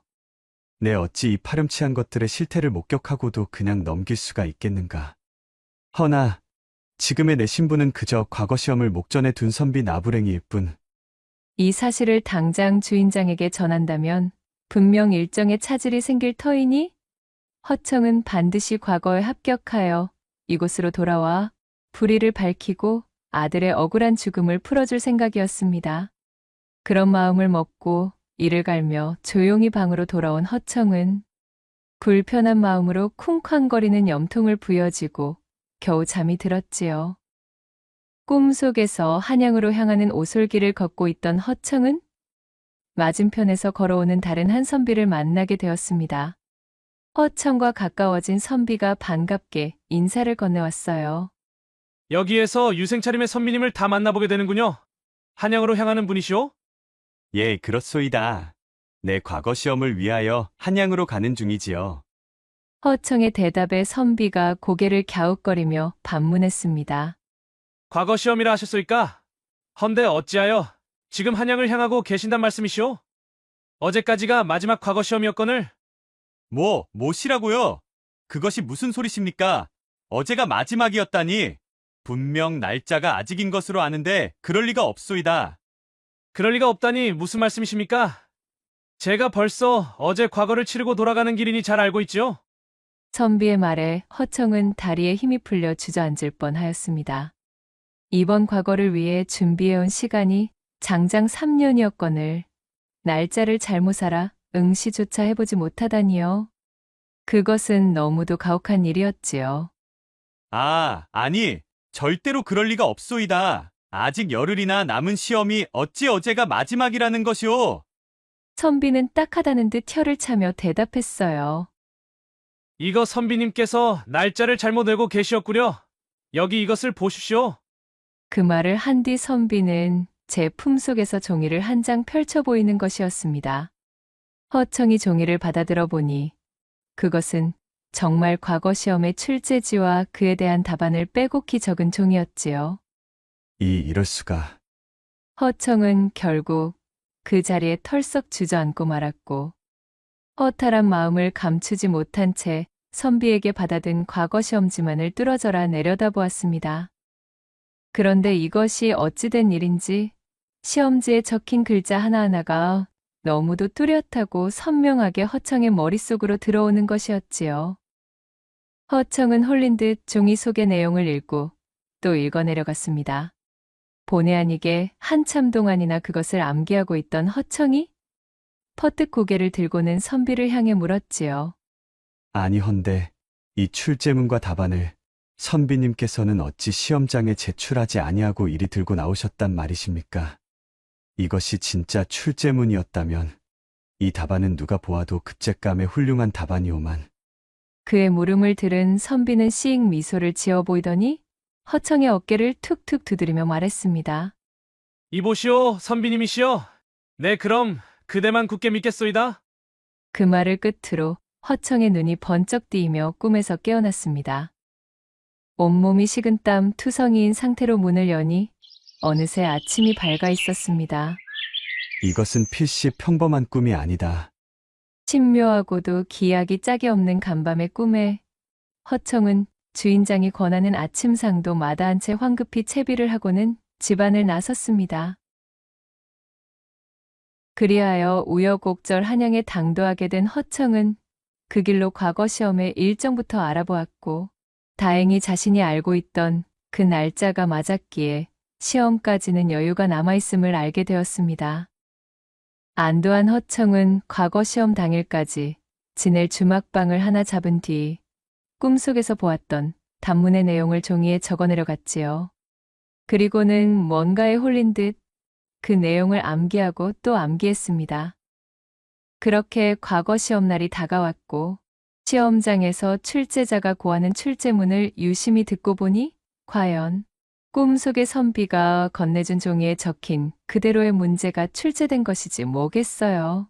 내 어찌 이 파렴치한 것들의 실태를 목격하고도 그냥 넘길 수가 있겠는가. 허나 지금의 내 신부는 그저 과거 시험을 목전에 둔 선비 나부랭이일 뿐. 이 사실을 당장 주인장에게 전한다면 분명 일정의 차질이 생길 터이니 허청은 반드시 과거에 합격하여 이곳으로 돌아와 불의를 밝히고 아들의 억울한 죽음을 풀어줄 생각이었습니다. 그런 마음을 먹고 이를 갈며 조용히 방으로 돌아온 허청은 불편한 마음으로 쿵쾅거리는 염통을 부여지고 겨우 잠이 들었지요. 꿈속에서 한양으로 향하는 오솔길을 걷고 있던 허청은 맞은편에서 걸어오는 다른 한 선비를 만나게 되었습니다. 허청과 가까워진 선비가 반갑게 인사를 건네왔어요. 여기에서 유생차림의 선비님을 다 만나보게 되는군요. 한양으로 향하는 분이시오? 예, 그렇소이다. 내 과거 시험을 위하여 한양으로 가는 중이지요. 허청의 대답에 선비가 고개를 갸웃거리며 반문했습니다. 과거 시험이라 하셨소이까? 헌데 어찌하여 지금 한양을 향하고 계신단 말씀이시오? 어제까지가 마지막 과거 시험이었거늘. 뭐시라고요? 그것이 무슨 소리십니까? 어제가 마지막이었다니. 분명 날짜가 아직인 것으로 아는데 그럴 리가 없소이다. 그럴 리가 없다니 무슨 말씀이십니까? 제가 벌써 어제 과거를 치르고 돌아가는 길이니 잘 알고 있지요? 선비의 말에 허청은 다리에 힘이 풀려 주저앉을 뻔하였습니다. 이번 과거를 위해 준비해온 시간이 장장 3년이었거늘 날짜를 잘못 알아 응시조차 해보지 못하다니요. 그것은 너무도 가혹한 일이었지요. 아니, 절대로 그럴 리가 없소이다. 아직 열흘이나 남은 시험이 어찌 어제가 마지막이라는 것이오? 선비는 딱하다는 듯 혀를 차며 대답했어요. 이거 선비님께서 날짜를 잘못 외고 계시었구려. 여기 이것을 보십시오. 그 말을 한 뒤 선비는 제 품속에서 종이를 한 장 펼쳐 보이는 것이었습니다. 허청이 종이를 받아들어 보니 그것은 정말 과거 시험의 출제지와 그에 대한 답안을 빼곡히 적은 종이었지요. 이럴 수가. 허청은 결국 그 자리에 털썩 주저앉고 말았고 허탈한 마음을 감추지 못한 채 선비에게 받아든 과거 시험지만을 뚫어져라 내려다보았습니다. 그런데 이것이 어찌된 일인지 시험지에 적힌 글자 하나하나가 너무도 뚜렷하고 선명하게 허청의 머릿속으로 들어오는 것이었지요. 허청은 홀린 듯 종이 속의 내용을 읽고 또 읽어내려갔습니다. 본의 아니게 한참 동안이나 그것을 암기하고 있던 허청이 퍼뜩 고개를 들고는 선비를 향해 물었지요. 아니헌데 이 출제문과 답안을 선비님께서는 어찌 시험장에 제출하지 아니하고 이리 들고 나오셨단 말이십니까? 이것이 진짜 출제문이었다면 이 답안은 누가 보아도 급제감의 훌륭한 답안이오만. 그의 물음을 들은 선비는 씩 미소를 지어 보이더니 허청의 어깨를 툭툭 두드리며 말했습니다. 이보시오, 선비님이시오. 네, 그럼 그대만 굳게 믿겠소이다. 그 말을 끝으로 허청의 눈이 번쩍 뜨이며 꿈에서 깨어났습니다. 온몸이 식은땀 투성이인 상태로 문을 여니 어느새 아침이 밝아 있었습니다. 이것은 필시 평범한 꿈이 아니다. 신묘하고도 기약이 짝이 없는 간밤의 꿈에 허청은 주인장이 권하는 아침상도 마다한 채 황급히 채비를 하고는 집안을 나섰습니다. 그리하여 우여곡절 한양에 당도하게 된 허청은 그 길로 과거 시험의 일정부터 알아보았고 다행히 자신이 알고 있던 그 날짜가 맞았기에 시험까지는 여유가 남아있음을 알게 되었습니다. 안도한 허청은 과거 시험 당일까지 지낼 주막방을 하나 잡은 뒤 꿈속에서 보았던 단문의 내용을 종이에 적어내려갔지요. 그리고는 뭔가에 홀린 듯 그 내용을 암기하고 또 암기했습니다. 그렇게 과거 시험날이 다가왔고 시험장에서 출제자가 고하는 출제문을 유심히 듣고 보니 과연 꿈속의 선비가 건네준 종이에 적힌 그대로의 문제가 출제된 것이지 뭐겠어요.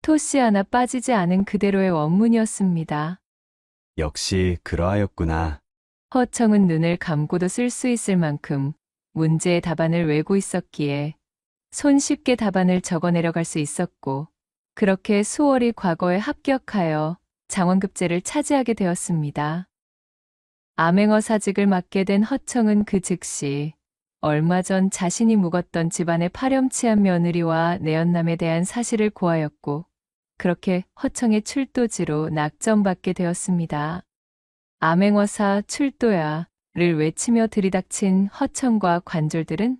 토씨 하나 빠지지 않은 그대로의 원문이었습니다. 역시 그러하였구나. 허청은 눈을 감고도 쓸 수 있을 만큼 문제의 답안을 외고 있었기에 손쉽게 답안을 적어 내려갈 수 있었고 그렇게 수월히 과거에 합격하여 장원급제를 차지하게 되었습니다. 암행어 사직을 맡게 된 허청은 그 즉시 얼마 전 자신이 묵었던 집안의 파렴치한 며느리와 내연남에 대한 사실을 고하였고 그렇게 허청의 출도지로 낙점받게 되었습니다. 암행어사 출도야를 외치며 들이닥친 허청과 관졸들은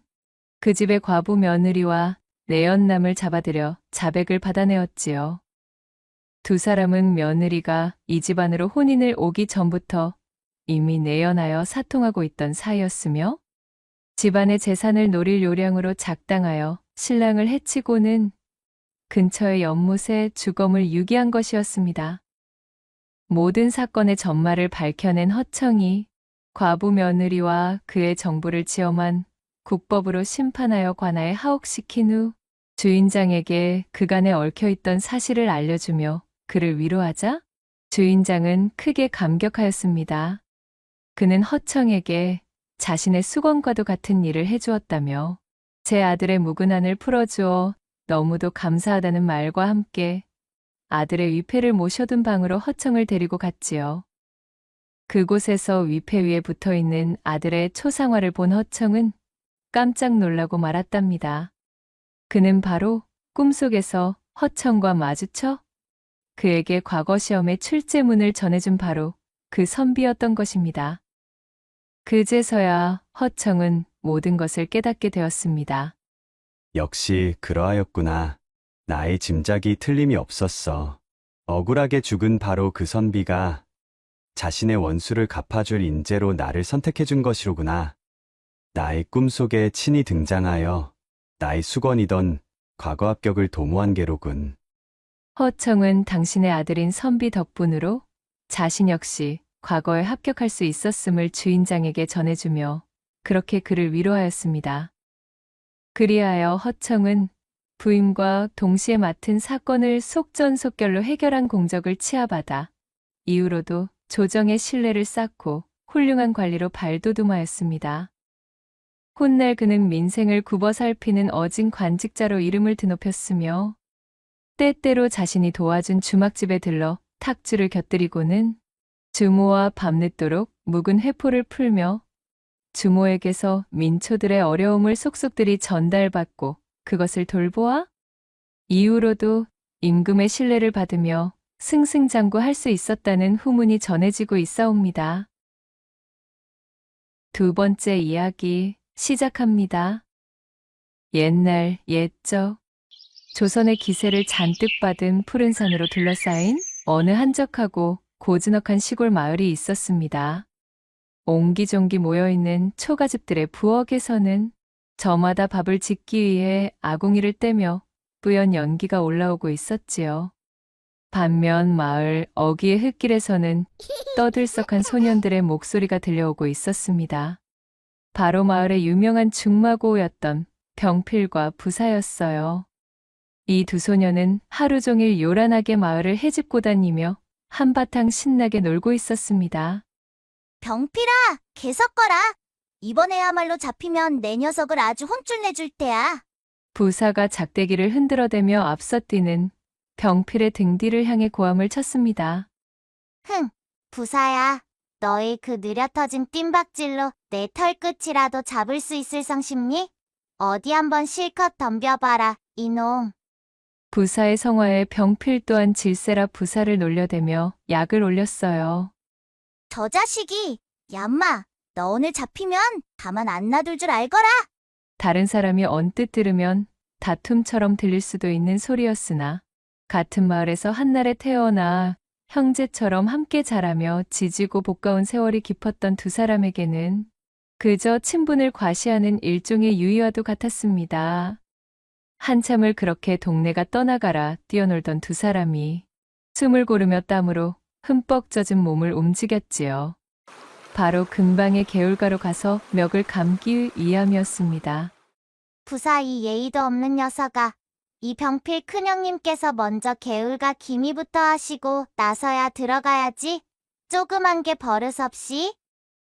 그 집의 과부 며느리와 내연남을 잡아들여 자백을 받아내었지요. 두 사람은 며느리가 이 집안으로 혼인을 오기 전부터 이미 내연하여 사통하고 있던 사이였으며 집안의 재산을 노릴 요량으로 작당하여 신랑을 해치고는 근처의 연못에 주검을 유기한 것이었습니다. 모든 사건의 전말을 밝혀낸 허청이 과부 며느리와 그의 정부를 지엄한 국법으로 심판하여 관하에 하옥시킨 후 주인장에게 그간에 얽혀있던 사실을 알려주며 그를 위로하자 주인장은 크게 감격하였습니다. 그는 허청에게 자신의 수건과도 같은 일을 해주었다며 제 아들의 묵은한을 풀어주어 너무도 감사하다는 말과 함께 아들의 위패를 모셔둔 방으로 허청을 데리고 갔지요. 그곳에서 위패 위에 붙어있는 아들의 초상화를 본 허청은 깜짝 놀라고 말았답니다. 그는 바로 꿈속에서 허청과 마주쳐 그에게 과거 시험의 출제문을 전해준 바로 그 선비였던 것입니다. 그제서야 허청은 모든 것을 깨닫게 되었습니다. 역시 그러하였구나. 나의 짐작이 틀림이 없었어. 억울하게 죽은 바로 그 선비가 자신의 원수를 갚아줄 인재로 나를 선택해준 것이로구나. 나의 꿈속에 친히 등장하여 나의 수건이던 과거 합격을 도모한 게로군. 허청은 당신의 아들인 선비 덕분으로 자신 역시 과거에 합격할 수 있었음을 주인장에게 전해주며 그렇게 그를 위로하였습니다. 그리하여 허청은 부임과 동시에 맡은 사건을 속전속결로 해결한 공적을 치하받아 이후로도 조정의 신뢰를 쌓고 훌륭한 관리로 발돋움하였습니다. 훗날 그는 민생을 굽어 살피는 어진 관직자로 이름을 드높였으며 때때로 자신이 도와준 주막집에 들러 탁주를 곁들이고는 주모와 밤늦도록 묵은 회포를 풀며 주모에게서 민초들의 어려움을 속속들이 전달받고 그것을 돌보아 이후로도 임금의 신뢰를 받으며 승승장구할 수 있었다는 후문이 전해지고 있사옵니다. 두 번째 이야기 시작합니다. 옛날 옛적 조선의 기세를 잔뜩 받은 푸른 산으로 둘러싸인 어느 한적하고 고즈넉한 시골 마을이 있었습니다. 옹기종기 모여있는 초가집들의 부엌에서는 저마다 밥을 짓기 위해 아궁이를 떼며 뿌연 연기가 올라오고 있었지요. 반면 마을 어귀의 흙길에서는 떠들썩한 소년들의 목소리가 들려오고 있었습니다. 바로 마을의 유명한 중마고우였던 병필과 부사였어요. 이 두 소녀는 하루 종일 요란하게 마을을 헤집고 다니며 한바탕 신나게 놀고 있었습니다. 병필아, 개 섞어라. 이번에야말로 잡히면 내 녀석을 아주 혼쭐 내줄 테야. 부사가 작대기를 흔들어대며 앞서 뛰는 병필의 등 뒤를 향해 고함을 쳤습니다. 흥, 부사야. 너희 그 느려 터진 뜀박질로 내 털끝이라도 잡을 수 있을 상심니? 어디 한번 실컷 덤벼봐라, 이놈. 부사의 성화에 병필 또한 질세라 부사를 놀려대며 약을 올렸어요. 저 자식이, 얌마, 너 오늘 잡히면 가만 안 놔둘 줄 알거라. 다른 사람이 언뜻 들으면 다툼처럼 들릴 수도 있는 소리였으나 같은 마을에서 한날에 태어나 형제처럼 함께 자라며 지지고 볶아온 세월이 깊었던 두 사람에게는 그저 친분을 과시하는 일종의 유의와도 같았습니다. 한참을 그렇게 동네가 떠나가라 뛰어놀던 두 사람이 숨을 고르며 땀으로 흠뻑 젖은 몸을 움직였지요. 바로 근방의 개울가로 가서 멱을 감기 위함이었습니다. 부사 이 예의도 없는 녀석아. 이 병필 큰형님께서 먼저 개울가 기미부터 하시고 나서야 들어가야지. 조그만 게 버릇없이.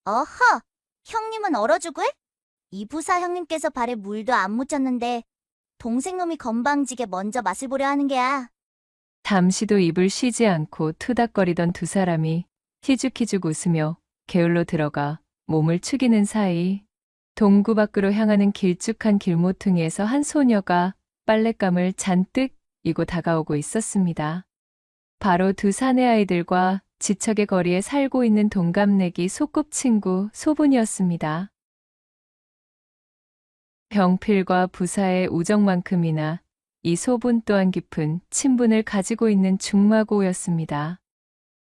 어허, 형님은 얼어 죽을? 이 부사 형님께서 발에 물도 안 묻혔는데 동생놈이 건방지게 먼저 맛을 보려 하는 게야. 잠시도 입을 쉬지 않고 투닥거리던 두 사람이 희죽희죽 웃으며 개울로 들어가 몸을 축이는 사이 동구 밖으로 향하는 길쭉한 길모퉁이에서 한 소녀가 빨랫감을 잔뜩 이고 다가오고 있었습니다. 바로 두 사내 아이들과 지척의 거리에 살고 있는 동갑내기 소꿉친구 소분이었습니다. 병필과 부사의 우정만큼이나 이 소분 또한 깊은 친분을 가지고 있는 중마고우였습니다.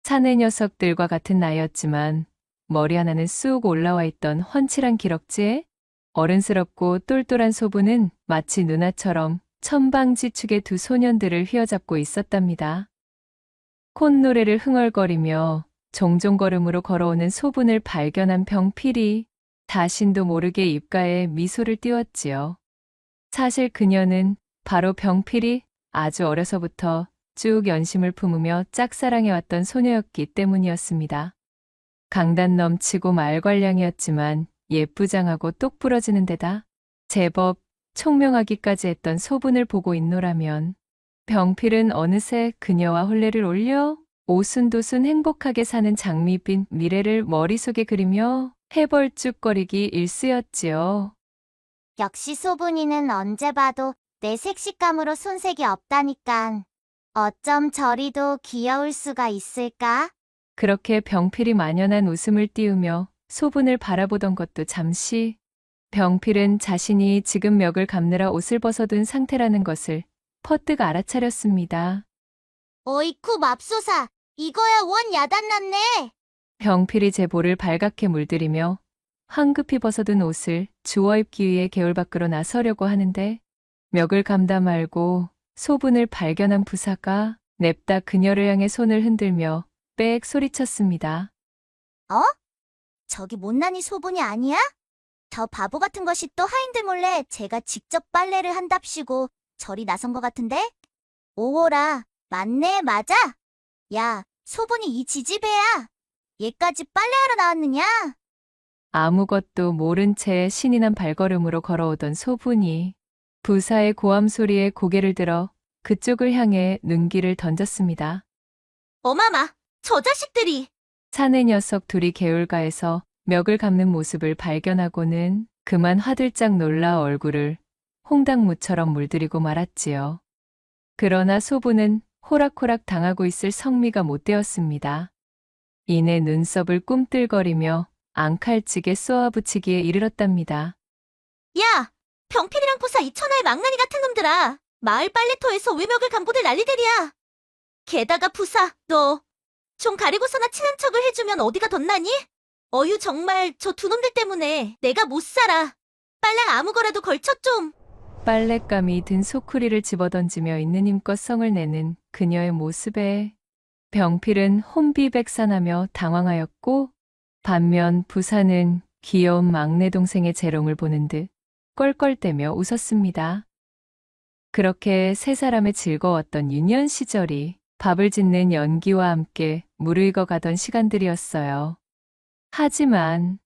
사내 녀석들과 같은 나이였지만 머리 하나는 쑥 올라와 있던 훤칠한 기럭지에 어른스럽고 똘똘한 소분은 마치 누나처럼 천방지축의 두 소년들을 휘어잡고 있었답니다. 콧노래를 흥얼거리며 종종 걸음으로 걸어오는 소분을 발견한 병필이 자신도 모르게 입가에 미소를 띄웠지요. 사실 그녀는 바로 병필이 아주 어려서부터 쭉 연심을 품으며 짝사랑해왔던 소녀였기 때문이었습니다. 강단 넘치고 말괄량이었지만 예쁘장하고 똑 부러지는 데다 제법 총명하기까지 했던 소분을 보고 있노라면 병필은 어느새 그녀와 혼례를 올려 오순도순 행복하게 사는 장밋빛 미래를 머릿속에 그리며 해벌쭉거리기 일쑤였지요. 역시 소분이는 언제 봐도 내 색식감으로 손색이 없다니깐. 어쩜 저리도 귀여울 수가 있을까? 그렇게 병필이 만연한 웃음을 띄우며 소분을 바라보던 것도 잠시 병필은 자신이 지금 멱을 감느라 옷을 벗어둔 상태라는 것을 퍼뜩 알아차렸습니다. 어이쿠 맙소사, 이거야 원 야단났네. 병필이 제 볼을 발갛게 물들이며 황급히 벗어둔 옷을 주워 입기 위해 개울 밖으로 나서려고 하는데 멱을 감다 말고 소분을 발견한 부사가 냅다 그녀를 향해 손을 흔들며 빽 소리쳤습니다. 어? 저기 못난이 소분이 아니야? 저 바보 같은 것이 또 하인들 몰래 제가 직접 빨래를 한답시고 저리 나선 것 같은데? 오호라, 맞네, 맞아. 야, 소분이 이 지지배야. 얘까지 빨래하러 나왔느냐? 아무것도 모른 채 신이 난 발걸음으로 걸어오던 소분이 부사의 고함 소리에 고개를 들어 그쪽을 향해 눈길을 던졌습니다. 어마마, 저 자식들이! 사내 녀석 둘이 개울가에서 멱을 감는 모습을 발견하고는 그만 화들짝 놀라 얼굴을 홍당무처럼 물들이고 말았지요. 그러나 소부는 호락호락 당하고 있을 성미가 못 되었습니다. 이내 눈썹을 꿈틀거리며 앙칼찌게 쏘아붙이기에 이르렀답니다. 야! 병필이랑 부사 이 천하의 망나니 같은 놈들아! 마을 빨래터에서 왜 멱을 감고들 난리들이야! 게다가 부사, 너 좀 가리고서나 친한 척을 해주면 어디가 덧나니? 어휴 정말 저 두 놈들 때문에 내가 못 살아. 빨랑 아무 거라도 걸쳐 좀. 빨랫감이 든 소쿠리를 집어던지며 있는 힘껏 성을 내는 그녀의 모습에 병필은 혼비백산하며 당황하였고 반면 부사는 귀여운 막내 동생의 재롱을 보는 듯 껄껄대며 웃었습니다. 그렇게 세 사람의 즐거웠던 유년 시절이 밥을 짓는 연기와 함께 무르익어 가던 시간들이었어요. 하지만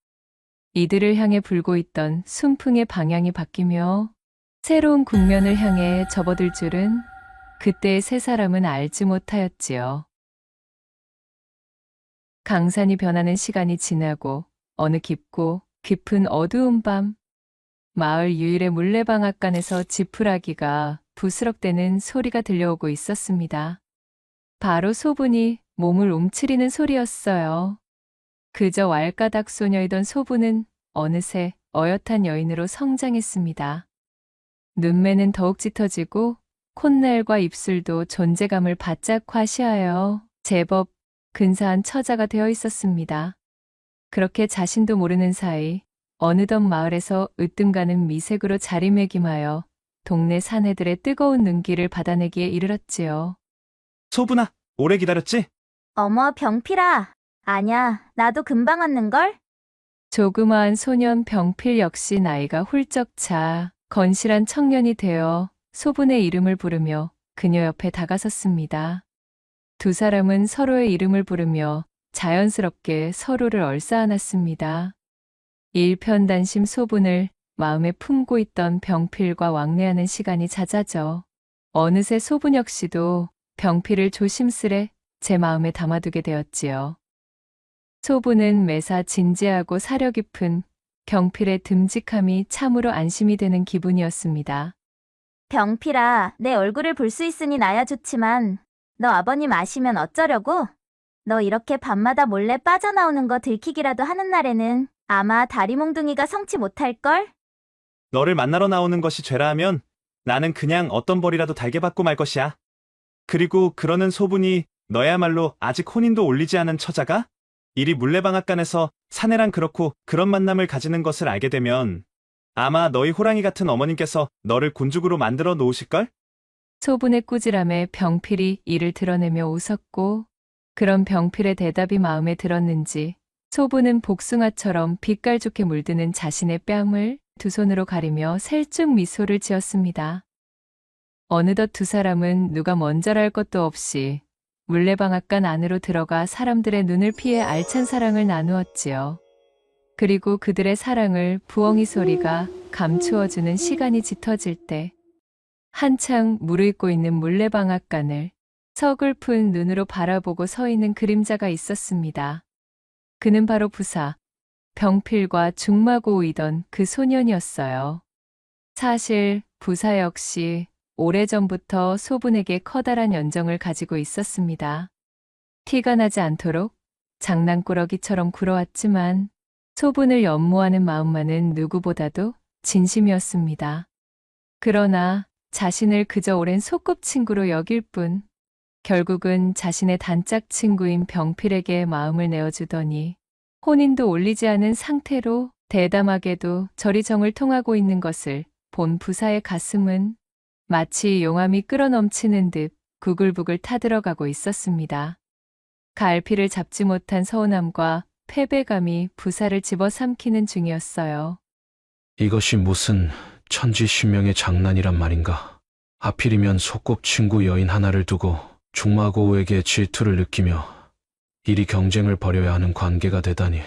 이들을 향해 불고 있던 순풍의 방향이 바뀌며 새로운 국면을 향해 접어들 줄은 그때의 세 사람은 알지 못하였지요. 강산이 변하는 시간이 지나고 어느 깊고 깊은 어두운 밤, 마을 유일의 물레방앗간에서 지푸라기가 부스럭대는 소리가 들려오고 있었습니다. 바로 소분이 몸을 움츠리는 소리였어요. 그저 왈가닥 소녀이던 소분은 어느새 어엿한 여인으로 성장했습니다. 눈매는 더욱 짙어지고 콧날과 입술도 존재감을 바짝 과시하여 제법 근사한 처자가 되어 있었습니다. 그렇게 자신도 모르는 사이 어느덧 마을에서 으뜸가는 미색으로 자리매김하여 동네 사내들의 뜨거운 눈길을 받아내기에 이르렀지요. 소분아, 오래 기다렸지? 어머, 병필아. 아냐, 나도 금방 왔는걸? 조그마한 소년 병필 역시 나이가 훌쩍 차 건실한 청년이 되어 소분의 이름을 부르며 그녀 옆에 다가섰습니다. 두 사람은 서로의 이름을 부르며 자연스럽게 서로를 얼싸안았습니다. 일편단심 소분을 마음에 품고 있던 병필과 왕래하는 시간이 잦아져 어느새 소분 역시도 병필을 조심스레 제 마음에 담아두게 되었지요. 소분은 매사 진지하고 사려 깊은 병필의 듬직함이 참으로 안심이 되는 기분이었습니다. 병필아, 내 얼굴을 볼 수 있으니 나야 좋지만 너 아버님 아시면 어쩌려고? 너 이렇게 밤마다 몰래 빠져나오는 거 들키기라도 하는 날에는 아마 다리몽둥이가 성치 못할걸? 너를 만나러 나오는 것이 죄라 하면 나는 그냥 어떤 벌이라도 달게 받고 말 것이야. 그리고 그러는 소분이 너야말로 아직 혼인도 올리지 않은 처자가 이리 물레방앗간에서 사내랑 그렇고 그런 만남을 가지는 것을 알게 되면 아마 너희 호랑이 같은 어머님께서 너를 곤죽으로 만들어 놓으실걸? 소분의 꾸지람에 병필이 이를 드러내며 웃었고 그런 병필의 대답이 마음에 들었는지 소분은 복숭아처럼 빛깔 좋게 물드는 자신의 뺨을 두 손으로 가리며 살쭉 미소를 지었습니다. 어느덧 두 사람은 누가 먼저랄 것도 없이 물레방앗간 안으로 들어가 사람들의 눈을 피해 알찬 사랑을 나누었지요. 그리고 그들의 사랑을 부엉이 소리가 감추어주는 시간이 짙어질 때 한창 무르익고 있는 물레방앗간을 서글픈 눈으로 바라보고 서 있는 그림자가 있었습니다. 그는 바로 부사, 병필과 중마고우이던 그 소년이었어요. 사실 부사 역시 오래전부터 소분에게 커다란 연정을 가지고 있었습니다. 티가 나지 않도록 장난꾸러기처럼 굴어왔지만 소분을 연모하는 마음만은 누구보다도 진심이었습니다. 그러나 자신을 그저 오랜 소꿉친구로 여길 뿐 결국은 자신의 단짝 친구인 병필에게 마음을 내어주더니 혼인도 올리지 않은 상태로 대담하게도 저리 정을 통하고 있는 것을 본 부사의 가슴은 마치 용암이 끓어넘치는 듯 부글부글 타들어가고 있었습니다. 갈피를 잡지 못한 서운함과 패배감이 부사를 집어삼키는 중이었어요. 이것이 무슨 천지신명의 장난이란 말인가. 하필이면 소꿉친구 여인 하나를 두고 중마고우에게 질투를 느끼며 이리 경쟁을 벌여야 하는 관계가 되다니.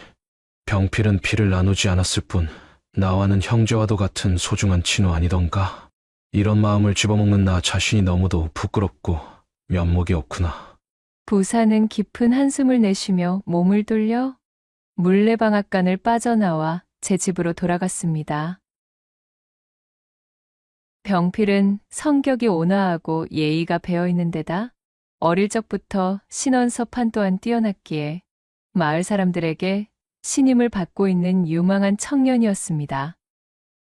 병필은 피를 나누지 않았을 뿐 나와는 형제와도 같은 소중한 친구 아니던가. 이런 마음을 집어먹는 나 자신이 너무도 부끄럽고 면목이 없구나. 부사는 깊은 한숨을 내쉬며 몸을 돌려 물레방앗간을 빠져나와 제 집으로 돌아갔습니다. 병필은 성격이 온화하고 예의가 배어있는 데다 어릴 적부터 신원서판 또한 뛰어났기에 마을 사람들에게 신임을 받고 있는 유망한 청년이었습니다.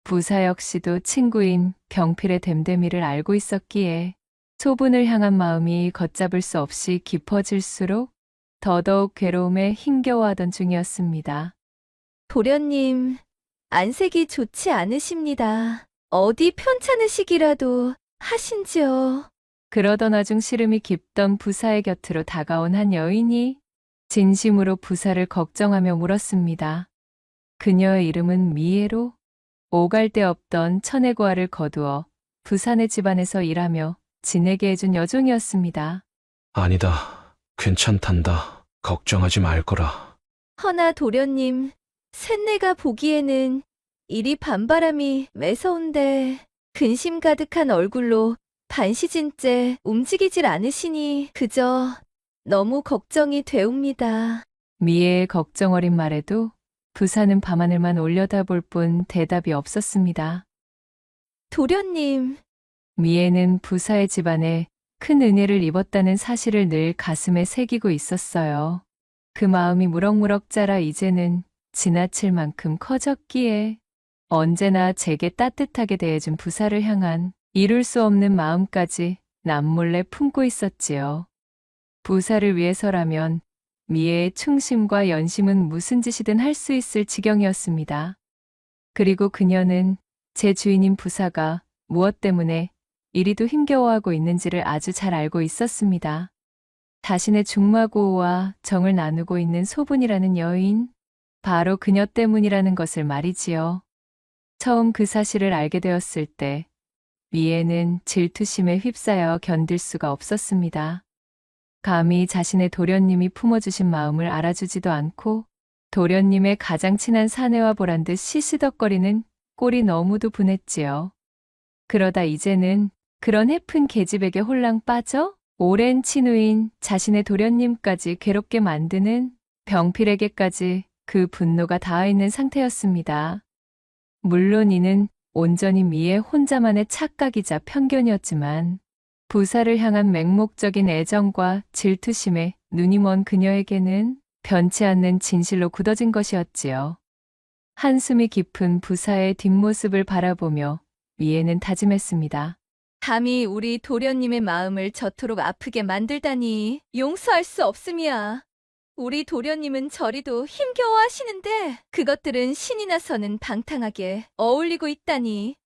부사 역시도 친구인 병필의 됨됨이를 알고 있었기에 소분을 향한 마음이 걷잡을 수 없이 깊어질수록 더더욱 괴로움에 힘겨워하던 중이었습니다. 도련님, 안색이 좋지 않으십니다. 어디 편찮으시기라도 하신지요. 그러던 와중 시름이 깊던 부사의 곁으로 다가온 한 여인이 진심으로 부사를 걱정하며 물었습니다. 그녀의 이름은 미애로 오갈 데 없던 처내고아를 거두어 부산의 집안에서 일하며 지내게 해준 여종이었습니다. 아니다. 괜찮단다. 걱정하지 말거라. 허나 도련님, 셋내가 보기에는 이리 밤바람이 매서운데 근심 가득한 얼굴로 반시진째 움직이질 않으시니 그저 너무 걱정이 되옵니다. 미애의 걱정 어린 말에도 부사는 밤하늘만 올려다볼 뿐 대답이 없었습니다. 도련님, 미애는 부사의 집안에 큰 은혜를 입었다는 사실을 늘 가슴에 새기고 있었어요. 그 마음이 무럭무럭 자라 이제는 지나칠 만큼 커졌기에 언제나 제게 따뜻하게 대해준 부사를 향한 이룰 수 없는 마음까지 남몰래 품고 있었지요. 부사를 위해서라면 미애의 충심과 연심은 무슨 짓이든 할 수 있을 지경이었습니다. 그리고 그녀는 제 주인인 부사가 무엇 때문에 이리도 힘겨워하고 있는지를 아주 잘 알고 있었습니다. 자신의 중마고우와 정을 나누고 있는 소분이라는 여인, 바로 그녀 때문이라는 것을 말이지요. 처음 그 사실을 알게 되었을 때 미애는 질투심에 휩싸여 견딜 수가 없었습니다. 감히 자신의 도련님이 품어주신 마음을 알아주지도 않고 도련님의 가장 친한 사내와 보란 듯 시시덕거리는 꼴이 너무도 분했지요. 그러다 이제는 그런 해픈 계집에게 홀랑 빠져 오랜 친우인 자신의 도련님까지 괴롭게 만드는 병필에게까지 그 분노가 닿아 있는 상태였습니다. 물론 이는 온전히 미애 혼자만의 착각이자 편견이었지만 부사를 향한 맹목적인 애정과 질투심에 눈이 먼 그녀에게는 변치 않는 진실로 굳어진 것이었지요. 한숨이 깊은 부사의 뒷모습을 바라보며 미애는 다짐했습니다. 감히 우리 도련님의 마음을 저토록 아프게 만들다니 용서할 수 없음이야. 우리 도련님은 저리도 힘겨워하시는데 그것들은 신이 나서는 방탕하게 어울리고 있다니.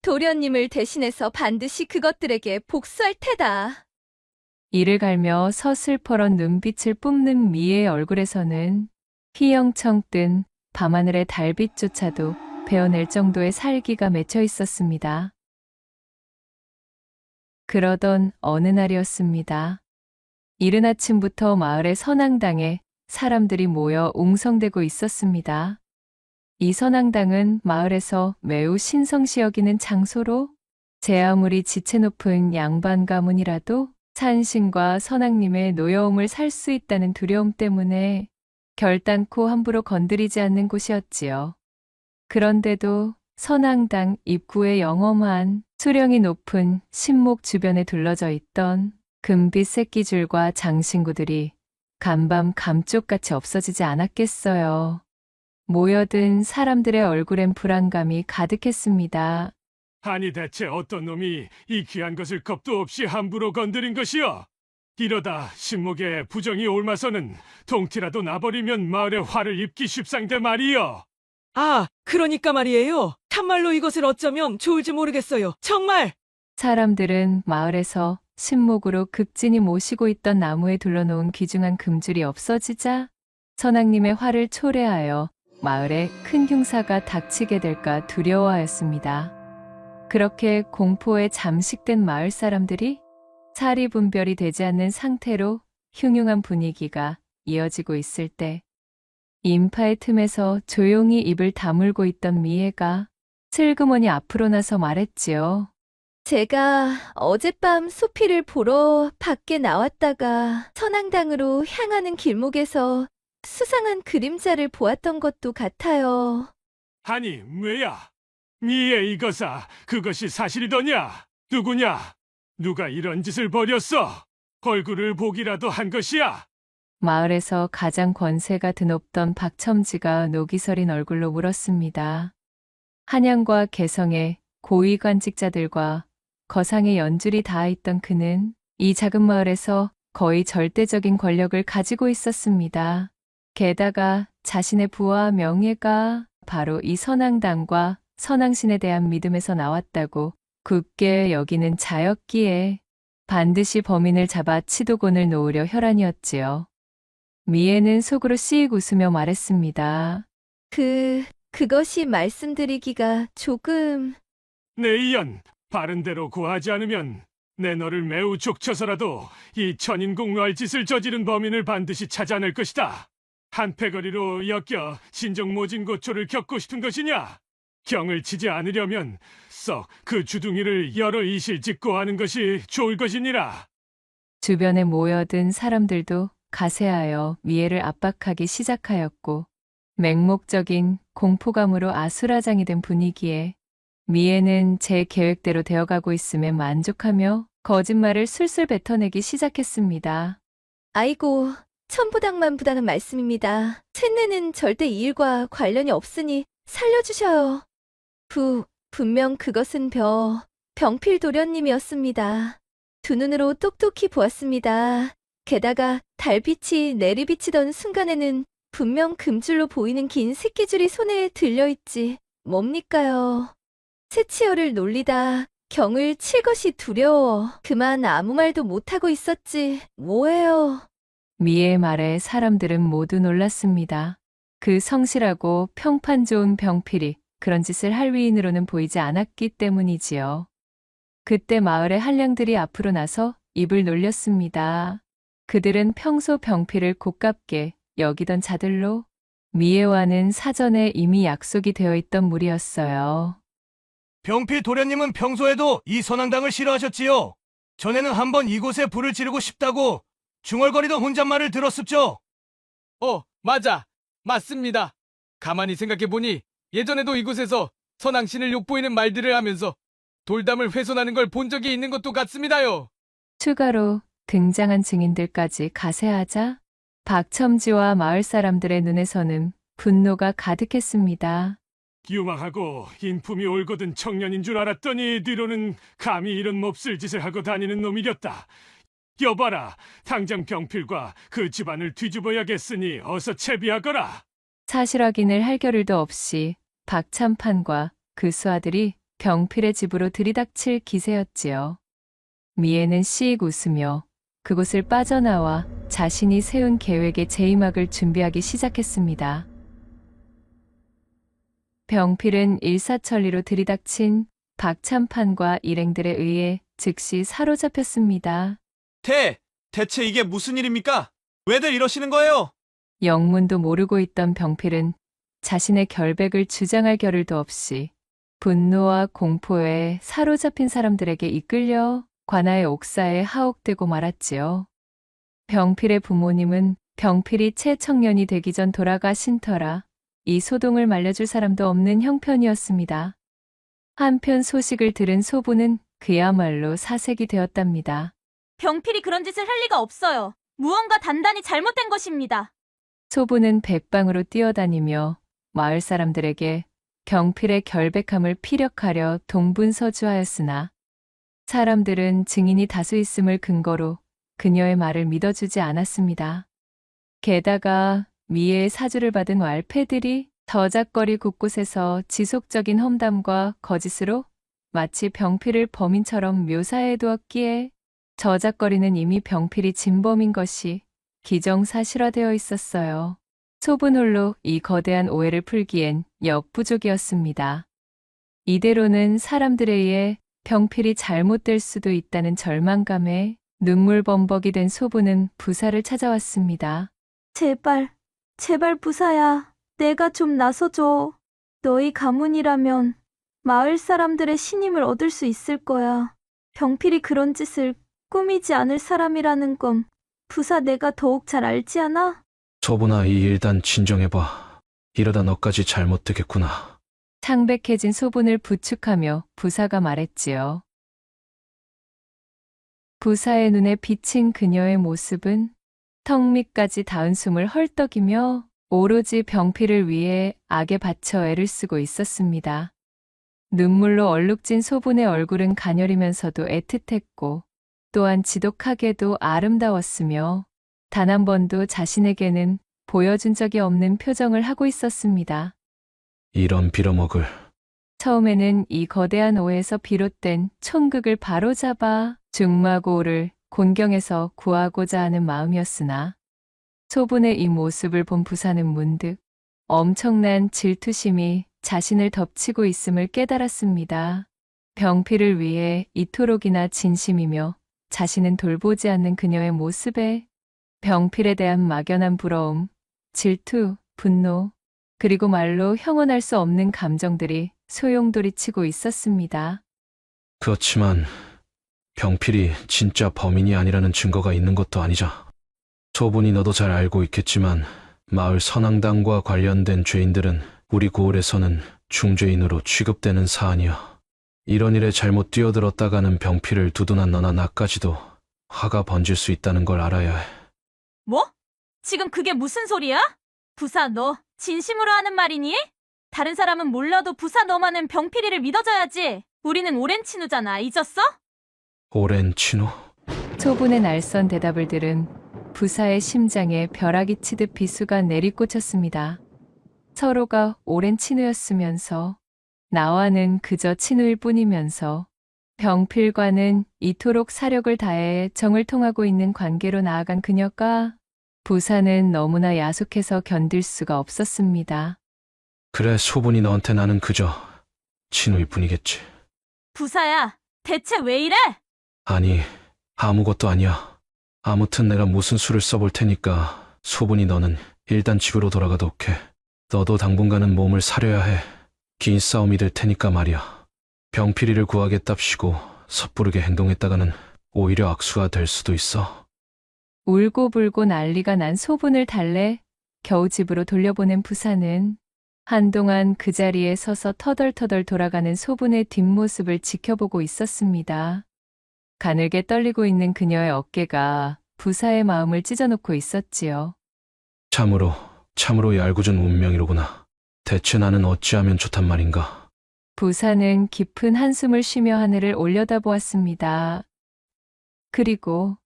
도련님을 대신해서 반드시 그것들에게 복수할 테다. 이를 갈며 서슬퍼런 눈빛을 뿜는 미애의 얼굴에서는 휘영청 뜬 밤하늘의 달빛조차도 베어낼 정도의 살기가 맺혀 있었습니다. 그러던 어느 날이었습니다. 이른 아침부터 마을의 선앙당에 사람들이 모여 웅성대고 있었습니다. 이 선앙당은 마을에서 매우 신성시 여기는 장소로 제 아무리 지체 높은 양반 가문이라도 산신과 선앙님의 노여움을 살 수 있다는 두려움 때문에 결단코 함부로 건드리지 않는 곳이었지요. 그런데도 선앙당 입구에 영험한 수령이 높은 신목 주변에 둘러져 있던 금빛 새끼줄과 장신구들이 간밤 감쪽같이 없어지지 않았겠어요. 모여든 사람들의 얼굴엔 불안감이 가득했습니다. 아니 대체 어떤 놈이 이 귀한 것을 겁도 없이 함부로 건드린 것이여? 이러다 신목에 부정이 옮아서는 동티라도 나버리면 마을에 화를 입기 쉽상대 말이여. 아, 그러니까 말이에요. 참말로 이것을 어쩌면 좋을지 모르겠어요. 정말! 사람들은 마을에서 신목으로 극진히 모시고 있던 나무에 둘러놓은 귀중한 금줄이 없어지자 선왕님의 화를 초래하여 마을에 큰 흉사가 닥치게 될까 두려워하였습니다. 그렇게 공포에 잠식된 마을 사람들이 사리분별이 되지 않는 상태로 흉흉한 분위기가 이어지고 있을 때 인파의 틈에서 조용히 입을 다물고 있던 미애가 슬그머니 앞으로 나서 말했지요. 제가 어젯밤 소피를 보러 밖에 나왔다가 선앙당으로 향하는 길목에서 수상한 그림자를 보았던 것도 같아요. 아니 왜야? 미애 이거사 그것이 사실이더냐? 누구냐? 누가 이런 짓을 벌였어? 얼굴을 보기라도 한 것이야? 마을에서 가장 권세가 드높던 박첨지가 녹이 서린 얼굴로 물었습니다. 한양과 개성의 고위관직자들과 거상의 연줄이 닿아있던 그는 이 작은 마을에서 거의 절대적인 권력을 가지고 있었습니다. 게다가 자신의 부와 명예가 바로 이 선앙당과 선앙신에 대한 믿음에서 나왔다고 굳게 여기는 자였기에 반드시 범인을 잡아 치도곤을 놓으려 혈안이었지요. 미애는 속으로 씩 웃으며 말했습니다. 그것이 말씀드리기가 조금... 내 이연, 바른 대로 구하지 않으면 내 너를 매우 족쳐서라도 이 천인공노할 짓을 저지른 범인을 반드시 찾아낼 것이다. 한패거리로 엮여 신정모진고초를 겪고 싶은 것이냐? 경을 치지 않으려면 썩 그 주둥이를 여러 이실 짓고 하는 것이 좋을 것이니라. 주변에 모여든 사람들도 가세하여 미애를 압박하기 시작하였고 맹목적인 공포감으로 아수라장이 된 분위기에 미애는 제 계획대로 되어가고 있음에 만족하며 거짓말을 술술 뱉어내기 시작했습니다. 아이고, 천부당만부당한 말씀입니다. 셋내는 절대 이 일과 관련이 없으니 살려주셔요. 분명 그것은 병필 도련님이었습니다. 두 눈으로 똑똑히 보았습니다. 게다가 달빛이 내리비치던 순간에는 분명 금줄로 보이는 긴 새끼줄이 손에 들려있지. 뭡니까요? 새치어를 놀리다 경을 칠 것이 두려워. 그만 아무 말도 못하고 있었지. 뭐예요? 미애의 말에 사람들은 모두 놀랐습니다. 그 성실하고 평판 좋은 병필이 그런 짓을 할 위인으로는 보이지 않았기 때문이지요. 그때 마을의 한량들이 앞으로 나서 입을 놀렸습니다. 그들은 평소 병필을 고깝게 여기던 자들로 미애와는 사전에 이미 약속이 되어 있던 무리였어요. 병필 도련님은 평소에도 이 선왕당을 싫어하셨지요. 전에는 한번 이곳에 불을 지르고 싶다고 중얼거리던 혼잣말을 들었습죠. 맞습니다. 가만히 생각해보니 예전에도 이곳에서 선왕신을 욕보이는 말들을 하면서 돌담을 훼손하는 걸 본 적이 있는 것도 같습니다요. 추가로 등장한 증인들까지 가세하자 박첨지와 마을 사람들의 눈에서는 분노가 가득했습니다. 유망하고 인품이 올곧은 청년인 줄 알았더니 뒤로는 감히 이런 몹쓸 짓을 하고 다니는 놈이렸다. 여봐라, 당장 병필과 그 집안을 뒤집어야겠으니 어서 채비하거라. 사실 확인을 할 겨를도 없이 박참판과 그 수하들이 병필의 집으로 들이닥칠 기세였지요. 미애는 씩 웃으며 그곳을 빠져나와 자신이 세운 계획의 제이막을 준비하기 시작했습니다. 병필은 일사천리로 들이닥친 박참판과 일행들에 의해 즉시 사로잡혔습니다. 대체 이게 무슨 일입니까? 왜들 이러시는 거예요? 영문도 모르고 있던 병필은 자신의 결백을 주장할 겨를도 없이 분노와 공포에 사로잡힌 사람들에게 이끌려 관아의 옥사에 하옥되고 말았지요. 병필의 부모님은 병필이 채 청년이 되기 전 돌아가신 터라 이 소동을 말려줄 사람도 없는 형편이었습니다. 한편 소식을 들은 소부는 그야말로 사색이 되었답니다. 병필이 그런 짓을 할 리가 없어요. 무언가 단단히 잘못된 것입니다. 소부는 백방으로 뛰어다니며 마을 사람들에게 병필의 결백함을 피력하려 동분서주하였으나 사람들은 증인이 다수 있음을 근거로 그녀의 말을 믿어주지 않았습니다. 게다가 미애의 사주를 받은 왈패들이 저작거리 곳곳에서 지속적인 험담과 거짓으로 마치 병필을 범인처럼 묘사해 두었기에 저작거리는 이미 병필이 진범인 것이 기정사실화되어 있었어요. 소분 홀로 이 거대한 오해를 풀기엔 역부족이었습니다. 이대로는 사람들에 의해 병필이 잘못될 수도 있다는 절망감에 눈물범벅이 된 소부는 부사를 찾아왔습니다. 제발 부사야. 내가 좀 나서줘. 너희 가문이라면 마을 사람들의 신임을 얻을 수 있을 거야. 병필이 그런 짓을 꾸미지 않을 사람이라는 건 부사 내가 더욱 잘 알지 않아? 소분아, 이 일단 진정해봐. 이러다 너까지 잘못되겠구나. 창백해진 소분을 부축하며 부사가 말했지요. 부사의 눈에 비친 그녀의 모습은 턱 밑까지 닿은 숨을 헐떡이며 오로지 병필을 위해 악에 바쳐 애를 쓰고 있었습니다. 눈물로 얼룩진 소분의 얼굴은 가녀리면서도 애틋했고 또한 지독하게도 아름다웠으며 단 한 번도 자신에게는 보여준 적이 없는 표정을 하고 있었습니다. 이런 빌어먹을. 처음에는 이 거대한 오해에서 비롯된 촌극을 바로잡아 중마고를 곤경에서 구하고자 하는 마음이었으나 소분의 이 모습을 본 부사는 문득 엄청난 질투심이 자신을 덮치고 있음을 깨달았습니다. 병필을 위해 이토록이나 진심이며 자신은 돌보지 않는 그녀의 모습에 병필에 대한 막연한 부러움, 질투, 분노, 그리고 말로 형언할 수 없는 감정들이 소용돌이치고 있었습니다. 그렇지만 병필이 진짜 범인이 아니라는 증거가 있는 것도 아니자. 소분이 너도 잘 알고 있겠지만 마을 선앙당과 관련된 죄인들은 우리 고을에서는 중죄인으로 취급되는 사안이야. 이런 일에 잘못 뛰어들었다가는 병피를 두둔한 너나 나까지도 화가 번질 수 있다는 걸 알아야 해. 뭐? 지금 그게 무슨 소리야? 부사 너 진심으로 하는 말이니? 다른 사람은 몰라도 부사 너만은 병필이를 믿어줘야지. 우리는 오랜 친구잖아. 잊었어? 오랜 친구? 소분의 날선 대답을 들은 부사의 심장에 벼락이 치듯 비수가 내리꽂혔습니다. 서로가 오랜 친구였으면서 나와는 그저 친구일 뿐이면서 병필과는 이토록 사력을 다해 정을 통하고 있는 관계로 나아간 그녀가 부사는 너무나 야속해서 견딜 수가 없었습니다. 그래, 소분이 너한테 나는 그저 친구일 뿐이겠지. 부사야, 대체 왜 이래? 아니, 아무것도 아니야. 아무튼 내가 무슨 수를 써볼 테니까 소분이 너는 일단 집으로 돌아가도 오케이. 너도 당분간은 몸을 사려야 해. 긴 싸움이 될 테니까 말이야. 병필이를 구하겠답시고 섣부르게 행동했다가는 오히려 악수가 될 수도 있어. 울고불고 난리가 난 소분을 달래 겨우 집으로 돌려보낸 부사는 한동안 그 자리에 서서 터덜터덜 돌아가는 소분의 뒷모습을 지켜보고 있었습니다. 가늘게 떨리고 있는 그녀의 어깨가 부사의 마음을 찢어놓고 있었지요. 참으로 얄궂은 운명이로구나. 대체 나는 어찌하면 좋단 말인가. 부사는 깊은 한숨을 쉬며 하늘을 올려다보았습니다. 그리고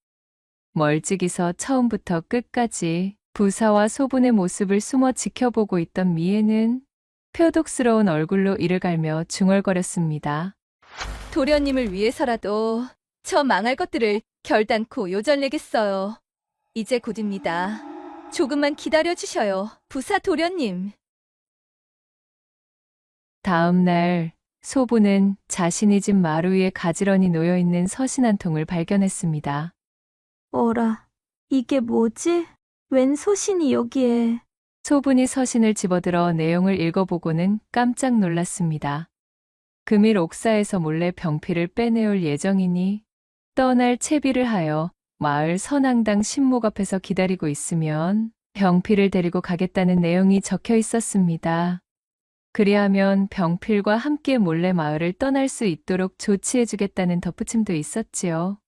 멀찍이서 처음부터 끝까지 부사와 소분의 모습을 숨어 지켜보고 있던 미애는 표독스러운 얼굴로 이를 갈며 중얼거렸습니다. 도련님을 위해서라도 저 망할 것들을 결단코 요절내겠어요. 이제 곧입니다. 조금만 기다려주셔요, 부사 도련님. 다음 날 소분은 자신의 집 마루 위에 가지런히 놓여있는 서신 한 통을 발견했습니다. 어라, 이게 뭐지? 웬 소신이 여기에? 소분이 서신을 집어들어 내용을 읽어보고는 깜짝 놀랐습니다. 금일 옥사에서 몰래 병필을 빼내올 예정이니 떠날 채비를 하여 마을 선앙당 신목 앞에서 기다리고 있으면 병필을 데리고 가겠다는 내용이 적혀 있었습니다. 그리하면 병필과 함께 몰래 마을을 떠날 수 있도록 조치해주겠다는 덧붙임도 있었지요.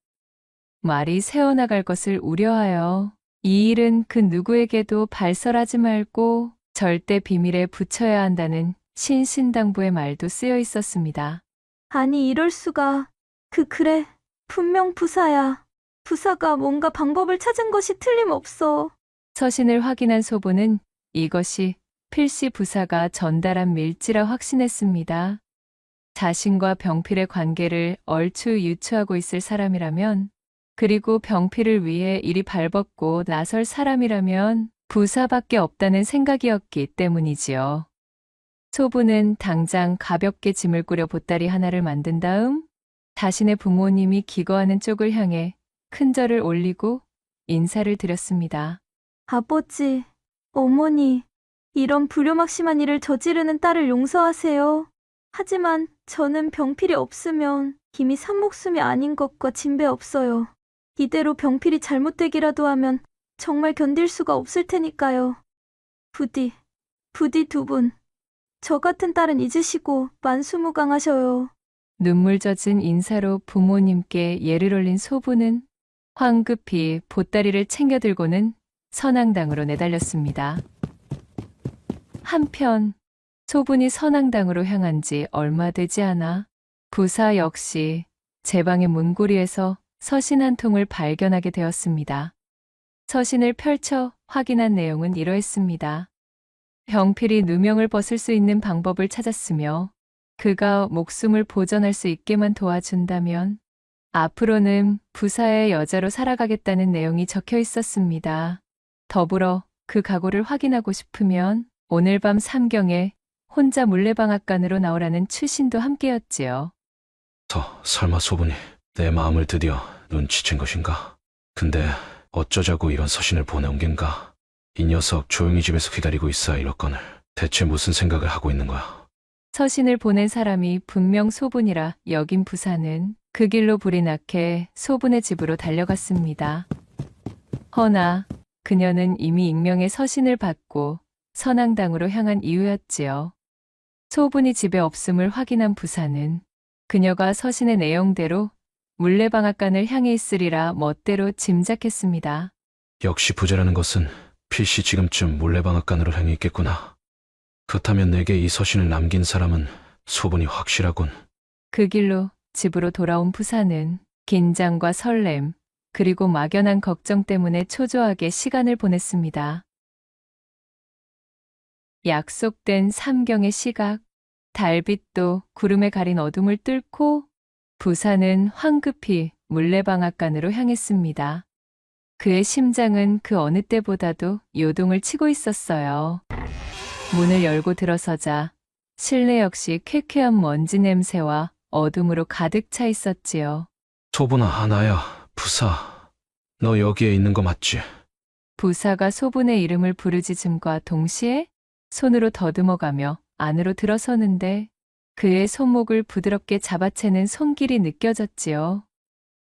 말이 새어나갈 것을 우려하여 이 일은 그 누구에게도 발설하지 말고 절대 비밀에 붙여야 한다는 신신당부의 말도 쓰여 있었습니다. 아니, 이럴 수가. 그래. 분명 부사야. 부사가 뭔가 방법을 찾은 것이 틀림없어. 서신을 확인한 소부는 이것이 필시 부사가 전달한 밀지라 확신했습니다. 자신과 병필의 관계를 얼추 유추하고 있을 사람이라면, 그리고 병필을 위해 이리 발벗고 나설 사람이라면 부사밖에 없다는 생각이었기 때문이지요. 소부는 당장 가볍게 짐을 꾸려 보따리 하나를 만든 다음 자신의 부모님이 기거하는 쪽을 향해 큰 절을 올리고 인사를 드렸습니다. 아버지, 어머니, 이런 불효막심한 일을 저지르는 딸을 용서하세요. 하지만 저는 병필이 없으면 이미 산목숨이 아닌 것과 진배 없어요. 이대로 병필이 잘못되기라도 하면 정말 견딜 수가 없을 테니까요. 부디 두 분, 저 같은 딸은 잊으시고 만수무강하셔요. 눈물 젖은 인사로 부모님께 예를 올린 소부는 황급히 보따리를 챙겨 들고는 선앙당으로 내달렸습니다. 한편 소분이 선앙당으로 향한 지 얼마 되지 않아 부사 역시 제 방의 문고리에서 서신 한 통을 발견하게 되었습니다. 서신을 펼쳐 확인한 내용은 이러했습니다. 병필이 누명을 벗을 수 있는 방법을 찾았으며 그가 목숨을 보전할 수 있게만 도와준다면 앞으로는 부사의 여자로 살아가겠다는 내용이 적혀 있었습니다. 더불어 그 각오를 확인하고 싶으면 오늘 밤 3경에 혼자 물레방앗간으로 나오라는 추신도 함께였지요. 설마 소분이 내 마음을 드디어 눈치챈 것인가? 근데 어쩌자고 이런 서신을 보내온 겐가? 이 녀석 조용히 집에서 기다리고 있어야 이럴 거늘. 대체 무슨 생각을 하고 있는 거야? 서신을 보낸 사람이 분명 소분이라 여긴 부사는 그 길로 불이 나게 소분의 집으로 달려갔습니다. 허나 그녀는 이미 익명의 서신을 받고 선앙당으로 향한 이유였지요. 소분이 집에 없음을 확인한 부사는 그녀가 서신의 내용대로 물레방앗간을 향해 있으리라 멋대로 짐작했습니다. 역시 부재라는 것은 필시 지금쯤 물레방앗간으로 향해 있겠구나. 그렇다면 내게 이 서신을 남긴 사람은 소분이 확실하군. 그 길로 집으로 돌아온 부사는 긴장과 설렘, 그리고 막연한 걱정 때문에 초조하게 시간을 보냈습니다. 약속된 삼경의 시각, 달빛도 구름에 가린 어둠을 뚫고 부사는 황급히 물레방앗간으로 향했습니다. 그의 심장은 그 어느 때보다도 요동을 치고 있었어요. 문을 열고 들어서자 실내 역시 쾌쾌한 먼지 냄새와 어둠으로 가득 차 있었지요. 소분아, 나야. 부사. 너 여기에 있는 거 맞지? 부사가 소분의 이름을 부르짖음과 동시에 손으로 더듬어가며 안으로 들어서는데 그의 손목을 부드럽게 잡아채는 손길이 느껴졌지요.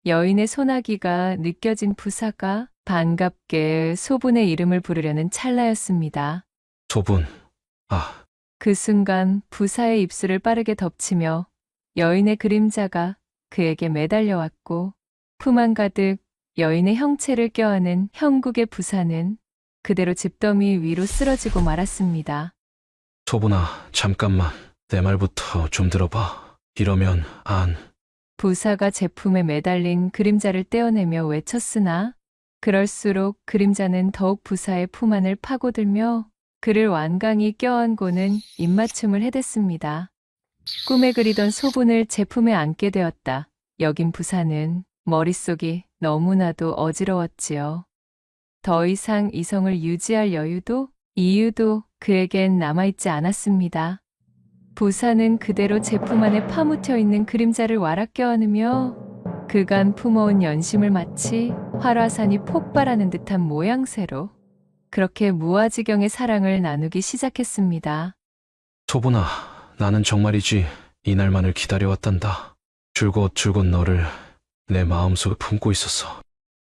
여인의 소나기가 느껴진 부사가 반갑게 소분의 이름을 부르려는 찰나였습니다. 소분. 아, 그 순간 부사의 입술을 빠르게 덮치며 여인의 그림자가 그에게 매달려왔고 품 안 가득 여인의 형체를 껴안은 형국의 부사는 그대로 집더미 위로 쓰러지고 말았습니다. 소분아, 잠깐만. 내 말부터 좀 들어봐. 이러면 안. 부사가 제품에 매달린 그림자를 떼어내며 외쳤으나 그럴수록 그림자는 더욱 부사의 품 안을 파고들며 그를 완강히 껴안고는 입맞춤을 해댔습니다. 꿈에 그리던 소분을 제품에 안게 되었다. 여긴 부사는 머릿속이 너무나도 어지러웠지요. 더 이상 이성을 유지할 여유도 이유도 그에겐 남아있지 않았습니다. 부사는 그대로 제품 안에 파묻혀 있는 그림자를 와락 껴안으며 그간 품어온 연심을 마치 활화산이 폭발하는 듯한 모양새로 그렇게 무아지경의 사랑을 나누기 시작했습니다. 소분아, 나는 정말이지 이날만을 기다려왔단다. 줄곧 너를 내 마음속에 품고 있었어.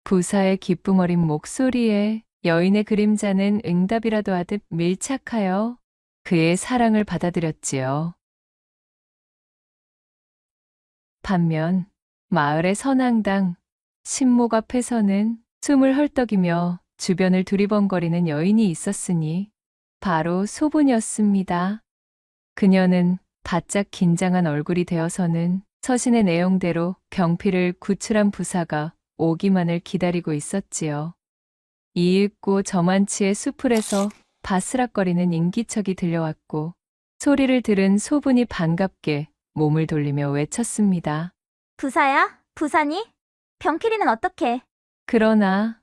부사의 기쁨 어린 목소리에 여인의 그림자는 응답이라도 하듯 밀착하여 그의 사랑을 받아들였지요. 반면 마을의 선앙당 신목 앞에서는 숨을 헐떡이며 주변을 두리번거리는 여인이 있었으니 바로 소분이었습니다. 그녀는 바짝 긴장한 얼굴이 되어서는 서신의 내용대로 경필을 구출한 부사가 오기만을 기다리고 있었지요. 이윽고 저만치의 수풀에서 바스락거리는 인기척이 들려왔고 소리를 들은 소분이 반갑게 몸을 돌리며 외쳤습니다. 부사야? 부사니? 병필이는 어떻게? 그러나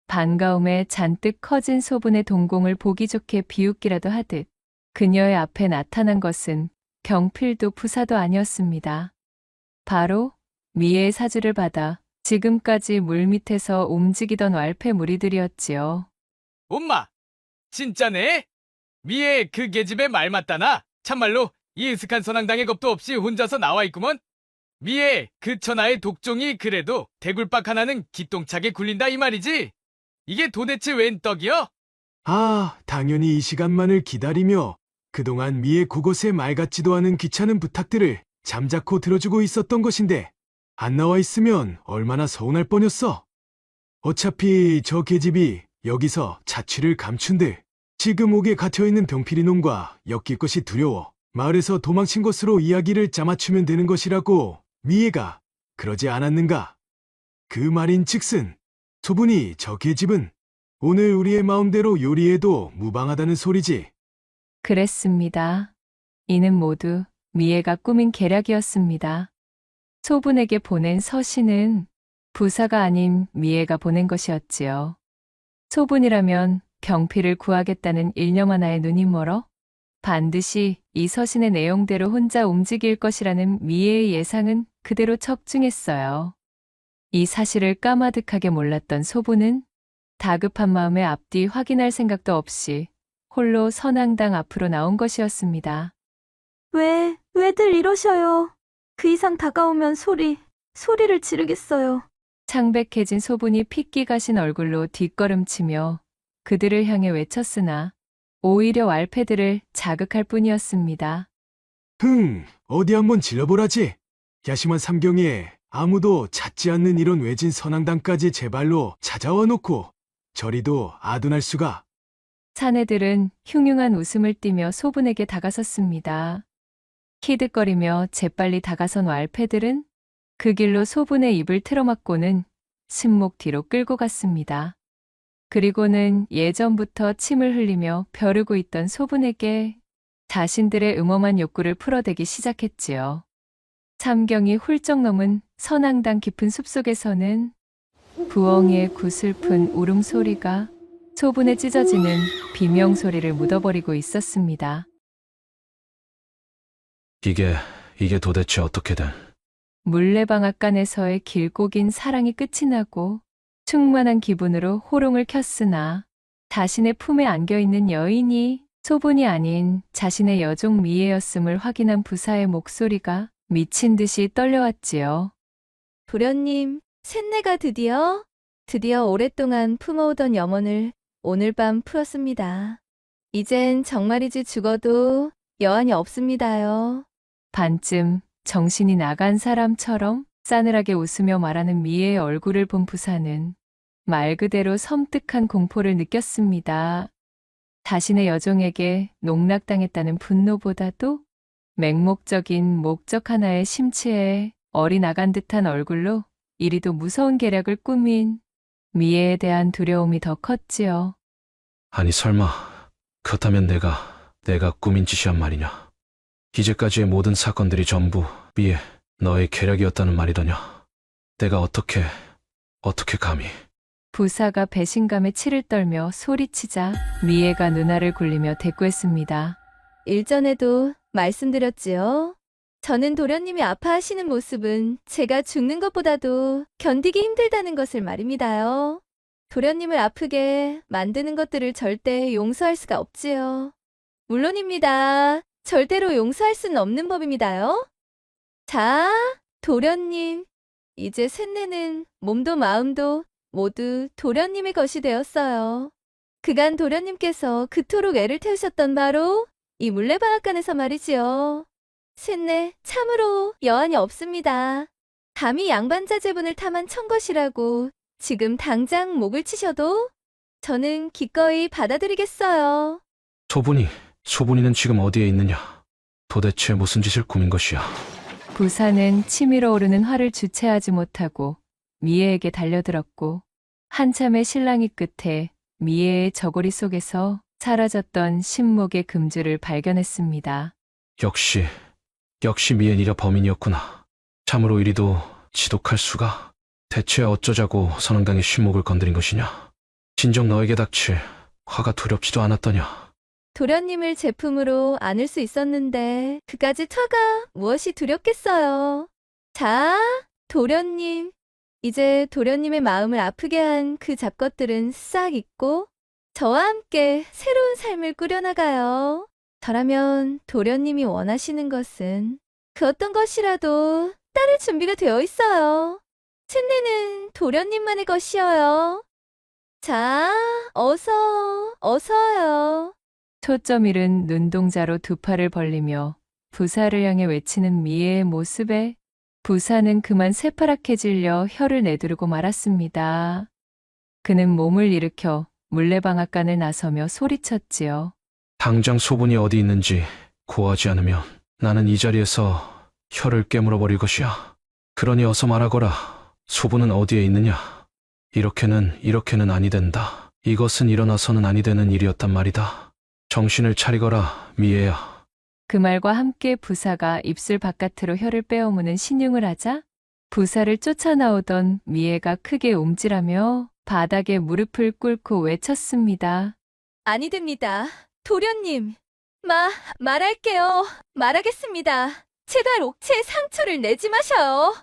반가움에 잔뜩 커진 소분의 동공을 보기 좋게 비웃기라도 하듯 그녀의 앞에 나타난 것은 경필도 부사도 아니었습니다. 바로 미애의 사주를 받아 지금까지 물밑에서 움직이던 왈패 무리들이었지요. 엄마! 진짜네? 미애 그 계집애 말 맞다나? 참말로 이 으슥한 선앙당의 겁도 없이 혼자서 나와 있구먼? 미애 그 천하의 독종이 그래도 대굴박 하나는 기똥차게 굴린다 이 말이지? 이게 도대체 웬 떡이여? 아, 당연히 이 시간만을 기다리며 그동안 미의 그곳에 말 같지도 않은 귀찮은 부탁들을 잠자코 들어주고 있었던 것인데 안 나와 있으면 얼마나 서운할 뻔했어. 어차피 저 계집이 여기서 자취를 감춘들 지금 옥에 갇혀있는 병필이 놈과 엮일 것이 두려워 마을에서 도망친 것으로 이야기를 짜맞추면 되는 것이라고 미애가 그러지 않았는가. 그 말인즉슨 소분이 저 계집은 오늘 우리의 마음대로 요리해도 무방하다는 소리지. 그랬습니다. 이는 모두 미애가 꾸민 계략이었습니다. 소분에게 보낸 서신은 부사가 아닌 미애가 보낸 것이었지요. 소분이라면 경필을 구하겠다는 일념 하나에 눈이 멀어 반드시 이 서신의 내용대로 혼자 움직일 것이라는 미애의 예상은 그대로 적중했어요. 이 사실을 까마득하게 몰랐던 소분은 다급한 마음에 앞뒤 확인할 생각도 없이 홀로 선앙당 앞으로 나온 것이었습니다. 왜들 이러셔요? 그 이상 다가오면 소리를 지르겠어요. 창백해진 소분이 핏기 가신 얼굴로 뒷걸음치며 그들을 향해 외쳤으나 오히려 왈패들을 자극할 뿐이었습니다. 어디 한번 질러보라지. 야심한 삼경에 아무도 찾지 않는 이런 외진 선앙당까지 제 발로 찾아와 놓고 저리도 아둔할 수가. 사내들은 흉흉한 웃음을 띠며 소분에게 다가섰습니다. 키득거리며 재빨리 다가선 왈패들은 그 길로 소분의 입을 틀어막고는 신목 뒤로 끌고 갔습니다. 그리고는 예전부터 침을 흘리며 벼르고 있던 소분에게 자신들의 음험한 욕구를 풀어대기 시작했지요. 삼경이 훌쩍 넘은 선앙당 깊은 숲속에서는 부엉이의 구슬픈 울음소리가 소분에 찢어지는 비명소리를 묻어버리고 있었습니다. 이게 도대체 어떻게든. 물레방앗간에서의 길고 긴 사랑이 끝이 나고 충만한 기분으로 호롱을 켰으나 자신의 품에 안겨있는 여인이 소분이 아닌 자신의 여종 미애였음을 확인한 부사의 목소리가 미친 듯이 떨려왔지요. 도련님, 쇳내가 드디어 오랫동안 품어오던 염원을 오늘 밤 풀었습니다. 이젠 정말이지 죽어도 여한이 없습니다요. 반쯤 정신이 나간 사람처럼 싸늘하게 웃으며 말하는 미애의 얼굴을 본 부사는 말 그대로 섬뜩한 공포를 느꼈습니다. 자신의 여종에게 농락당했다는 분노보다도 맹목적인 목적 하나에 심취해 어리나간 듯한 얼굴로 이리도 무서운 계략을 꾸민 미애에 대한 두려움이 더 컸지요. 아니 설마 그렇다면 내가 꾸민 짓이란 말이냐? 이제까지의 모든 사건들이 전부 미애 너의 계략이었다는 말이더냐? 내가 어떻게 감히? 부사가 배신감에 치를 떨며 소리치자 미애가 눈알을 굴리며 대꾸했습니다. 일전에도 말씀드렸지요. 저는 도련님이 아파하시는 모습은 제가 죽는 것보다도 견디기 힘들다는 것을 말입니다요. 도련님을 아프게 만드는 것들을 절대 용서할 수가 없지요. 물론입니다. 절대로 용서할 수는 없는 법입니다요. 자, 도련님. 이제 쇳내는 몸도 마음도 모두 도련님의 것이 되었어요. 그간 도련님께서 그토록 애를 태우셨던 바로 이 물레방앗간에서 말이지요. 쇳내 참으로 여한이 없습니다. 감히 양반자 제분을 탐한 천것이라고 지금 당장 목을 치셔도 저는 기꺼이 받아들이겠어요. 소분이는 지금 어디에 있느냐? 도대체 무슨 짓을 꾸민 것이야? 부사는 치밀어 오르는 화를 주체하지 못하고 미애에게 달려들었고 한참의 실랑이 끝에 미애의 저고리 속에서 사라졌던 신목의 금주를 발견했습니다. 역시 미애니라 범인이었구나. 참으로 이리도 지독할 수가. 대체 어쩌자고 선왕당의 신목을 건드린 것이냐? 진정 너에게 닥칠 화가 두렵지도 않았더냐? 도련님을 제품으로 안을 수 있었는데 그까짓 화가 무엇이 두렵겠어요. 자, 도련님. 이제 도련님의 마음을 아프게 한 그 잡것들은 싹 잊고 저와 함께 새로운 삶을 꾸려나가요. 저라면 도련님이 원하시는 것은 그 어떤 것이라도 따를 준비가 되어 있어요. 쇳내는 도련님만의 것이어요. 자, 어서요. 초점 잃은 눈동자로 두 팔을 벌리며 부사를 향해 외치는 미애의 모습에 부사는 그만 새파랗게 질려 혀를 내두르고 말았습니다. 그는 몸을 일으켜 물레방앗간을 나서며 소리쳤지요. 당장 소분이 어디 있는지 고하지 않으면 나는 이 자리에서 혀를 깨물어 버릴 것이야. 그러니 어서 말하거라. 소분은 어디에 있느냐? 이렇게는 아니 된다. 이것은 일어나서는 아니 되는 일이었단 말이다. 정신을 차리거라, 미애야. 그 말과 함께 부사가 입술 바깥으로 혀를 빼어무는 신용을 하자 부사를 쫓아나오던 미애가 크게 움찔하며 바닥에 무릎을 꿇고 외쳤습니다. 아니 됩니다. 도련님. 말할게요. 말하겠습니다. 제발 옥체의 상처를 내지 마셔요.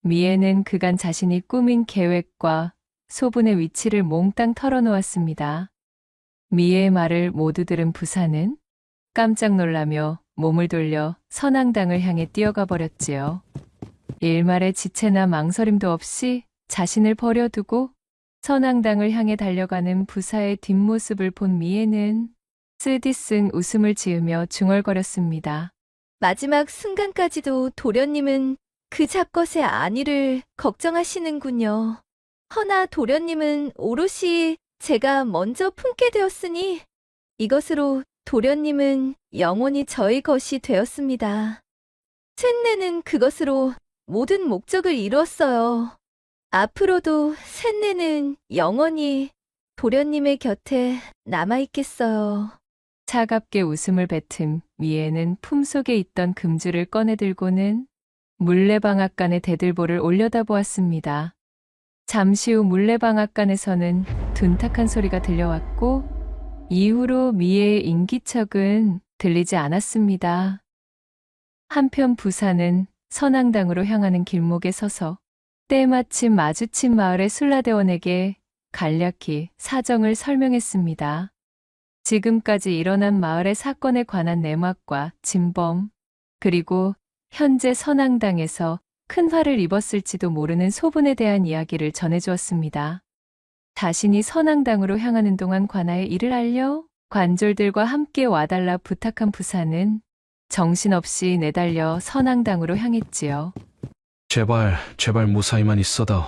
미애는 그간 자신이 꾸민 계획과 소분의 위치를 몽땅 털어놓았습니다. 미애의 말을 모두 들은 부사는 깜짝 놀라며 몸을 돌려 선앙당을 향해 뛰어가 버렸지요. 일말의 지체나 망설임도 없이 자신을 버려두고 선앙당을 향해 달려가는 부사의 뒷모습을 본 미애는 쓰디쓴 웃음을 지으며 중얼거렸습니다. 마지막 순간까지도 도련님은 그 잡것의 안위를 걱정하시는군요. 허나 도련님은 오롯이 제가 먼저 품게 되었으니 이것으로 도련님은 영원히 저의 것이 되었습니다. 셋내는 그것으로 모든 목적을 이루었어요. 앞으로도 셋내는 영원히 도련님의 곁에 남아있겠어요. 차갑게 웃음을 뱉은 미애는 품속에 있던 금주를 꺼내들고는 물레방앗간의 대들보를 올려다보았습니다. 잠시 후 물레방앗간에서는 둔탁한 소리가 들려왔고 이후로 미애의 인기척은 들리지 않았습니다. 한편 부사는 선앙당으로 향하는 길목에 서서 때마침 마주친 마을의 술라대원에게 간략히 사정을 설명했습니다. 지금까지 일어난 마을의 사건에 관한 내막과 진범, 그리고 현재 선앙당에서 큰 화를 입었을지도 모르는 소문에 대한 이야기를 전해주었습니다. 자신이 선앙당으로 향하는 동안 관아에 이를 알려 관졸들과 함께 와달라 부탁한 부사는 정신없이 내달려 선앙당으로 향했지요. 제발 무사히만 있어다오.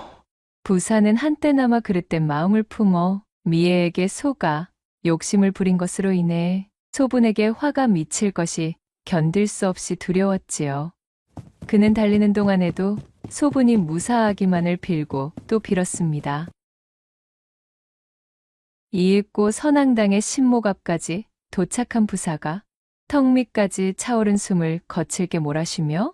부사는 한때나마 그릇된 마음을 품어 미애에게 속아 욕심을 부린 것으로 인해 소분에게 화가 미칠 것이 견딜 수 없이 두려웠지요. 그는 달리는 동안에도 소분이 무사하기만을 빌고 또 빌었습니다. 이윽고 선앙당의 신목 앞까지 도착한 부사가 턱 밑까지 차오른 숨을 거칠게 몰아쉬며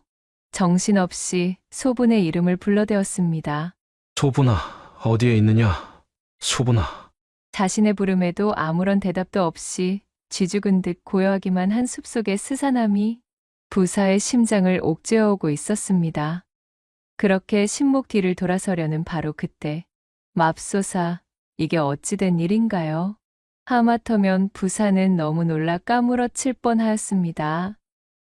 정신없이 소분의 이름을 불러대었습니다. 소분아, 어디에 있느냐? 소분아. 자신의 부름에도 아무런 대답도 없이 쥐죽은 듯 고요하기만 한 숲속의 스산함이 부사의 심장을 옥죄어오고 있었습니다. 그렇게 신목 뒤를 돌아서려는 바로 그때 맙소사, 이게 어찌된 일인가요? 하마터면 부사는 너무 놀라 까무러칠 뻔하였습니다.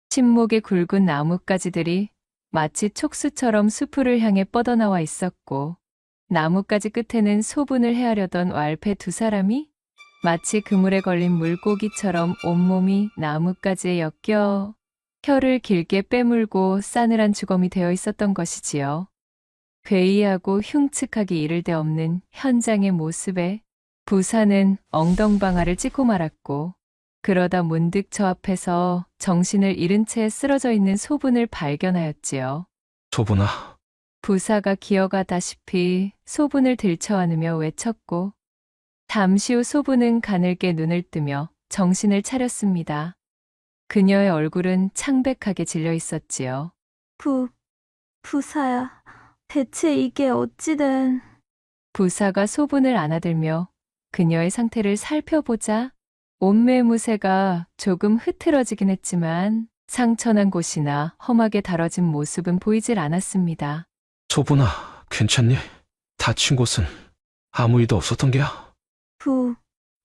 신목의 굵은 나뭇가지들이 마치 촉수처럼 숲을 향해 뻗어나와 있었고 나뭇가지 끝에는 소분을 헤아려던 왈패 두 사람이 마치 그물에 걸린 물고기처럼 온몸이 나뭇가지에 엮여 혀를 길게 빼물고 싸늘한 주검이 되어 있었던 것이지요. 괴이하고 흉측하기 이를 데 없는 현장의 모습에 부사는 엉덩방아를 찍고 말았고 그러다 문득 저 앞에서 정신을 잃은 채 쓰러져 있는 소분을 발견하였지요. 소분아. 부사가 기어가다시피 소분을 들쳐안으며 외쳤고 잠시 후 소분은 가늘게 눈을 뜨며 정신을 차렸습니다. 그녀의 얼굴은 창백하게 질려 있었지요. 부사야, 대체 이게 어찌된... 부사가 소분을 안아들며 그녀의 상태를 살펴보자 옷매무새가 조금 흐트러지긴 했지만 상처난 곳이나 험하게 다뤄진 모습은 보이질 않았습니다. 소분아, 괜찮니? 다친 곳은 아무 일도 없었던 게야?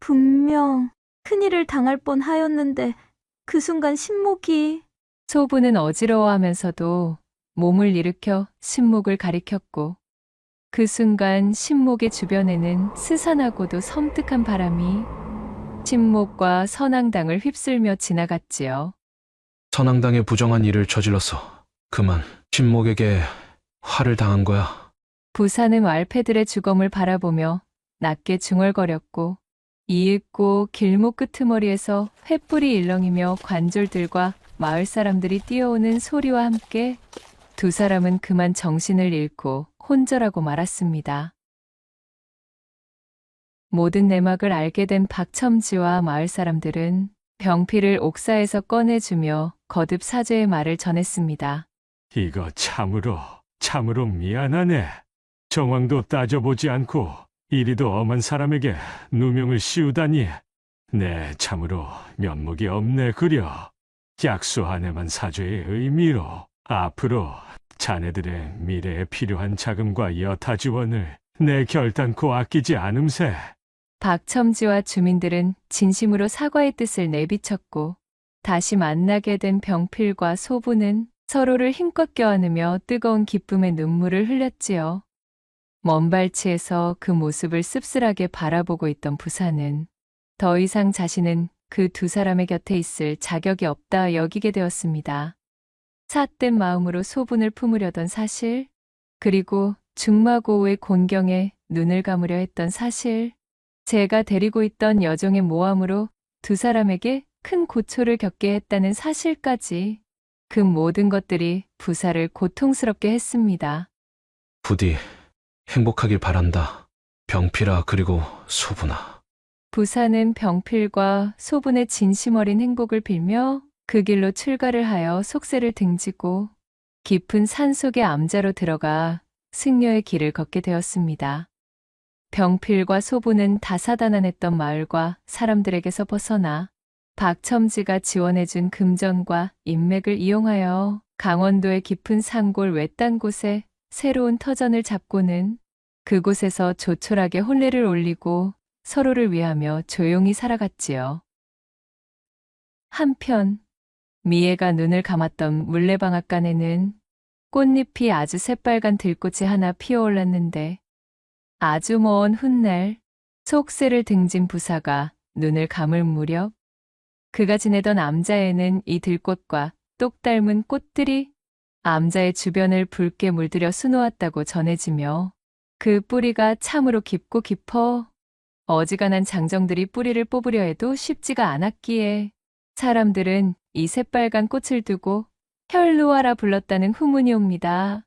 분명 큰일을 당할 뻔하였는데 그 순간 신목이... 소분은 어지러워하면서도 몸을 일으켜 신목을 가리켰고 그 순간 신목의 주변에는 스산하고도 섬뜩한 바람이 신목과 선앙당을 휩쓸며 지나갔지요. 선앙당의 부정한 일을 저질러서 그만 신목에게 화를 당한 거야. 부사는 왈패들의 주검을 바라보며 낮게 중얼거렸고 이윽고 길목 끄트머리에서 횃불이 일렁이며 관졸들과 마을 사람들이 뛰어오는 소리와 함께 두 사람은 그만 정신을 잃고 혼절하고 말았습니다. 모든 내막을 알게 된 박첨지와 마을 사람들은 병피를 옥사에서 꺼내주며 거듭 사죄의 말을 전했습니다. 이거 참으로 미안하네. 정황도 따져보지 않고 이리도 엄한 사람에게 누명을 씌우다니. 네, 참으로 면목이 없네 그려. 약수하네만 사죄의 의미로 앞으로 자네들의 미래에 필요한 자금과 여타 지원을 내 결단코 아끼지 않음세. 박첨지와 주민들은 진심으로 사과의 뜻을 내비쳤고 다시 만나게 된 병필과 소부는 서로를 힘껏 껴안으며 뜨거운 기쁨의 눈물을 흘렸지요. 먼 발치에서 그 모습을 씁쓸하게 바라보고 있던 부사는 더 이상 자신은 그 두 사람의 곁에 있을 자격이 없다 여기게 되었습니다. 삿된 마음으로 소분을 품으려던 사실, 그리고 중마고우의 곤경에 눈을 감으려 했던 사실, 제가 데리고 있던 여종의 모함으로 두 사람에게 큰 고초를 겪게 했다는 사실까지, 그 모든 것들이 부사를 고통스럽게 했습니다. 부디 행복하길 바란다. 병필아 그리고 소분아. 부사는 병필과 소분의 진심 어린 행복을 빌며 그 길로 출가를 하여 속세를 등지고 깊은 산속의 암자로 들어가 승려의 길을 걷게 되었습니다. 병필과 소분은 다사다난했던 마을과 사람들에게서 벗어나 박첨지가 지원해준 금전과 인맥을 이용하여 강원도의 깊은 산골 외딴 곳에 새로운 터전을 잡고는 그곳에서 조촐하게 혼례를 올리고 서로를 위하며 조용히 살아갔지요. 한편 미애가 눈을 감았던 물레방앗간에는 꽃잎이 아주 새빨간 들꽃이 하나 피어올랐는데 아주 먼 훗날 속세를 등진 부사가 눈을 감을 무렵 그가 지내던 암자에는 이 들꽃과 똑 닮은 꽃들이 암자의 주변을 붉게 물들여 수놓았다고 전해지며 그 뿌리가 참으로 깊고 깊어 어지간한 장정들이 뿌리를 뽑으려 해도 쉽지가 않았기에 사람들은 이 새빨간 꽃을 두고 혈루아라 불렀다는 후문이 옵니다.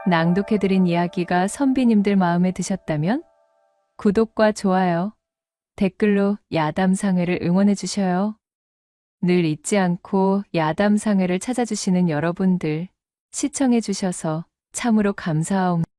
낭독해드린 이야기가 선비님들 마음에 드셨다면 구독과 좋아요, 댓글로 야담상회를 응원해 주셔요. 늘 잊지 않고 야담상회를 찾아주시는 여러분들 시청해 주셔서 참으로 감사합니다.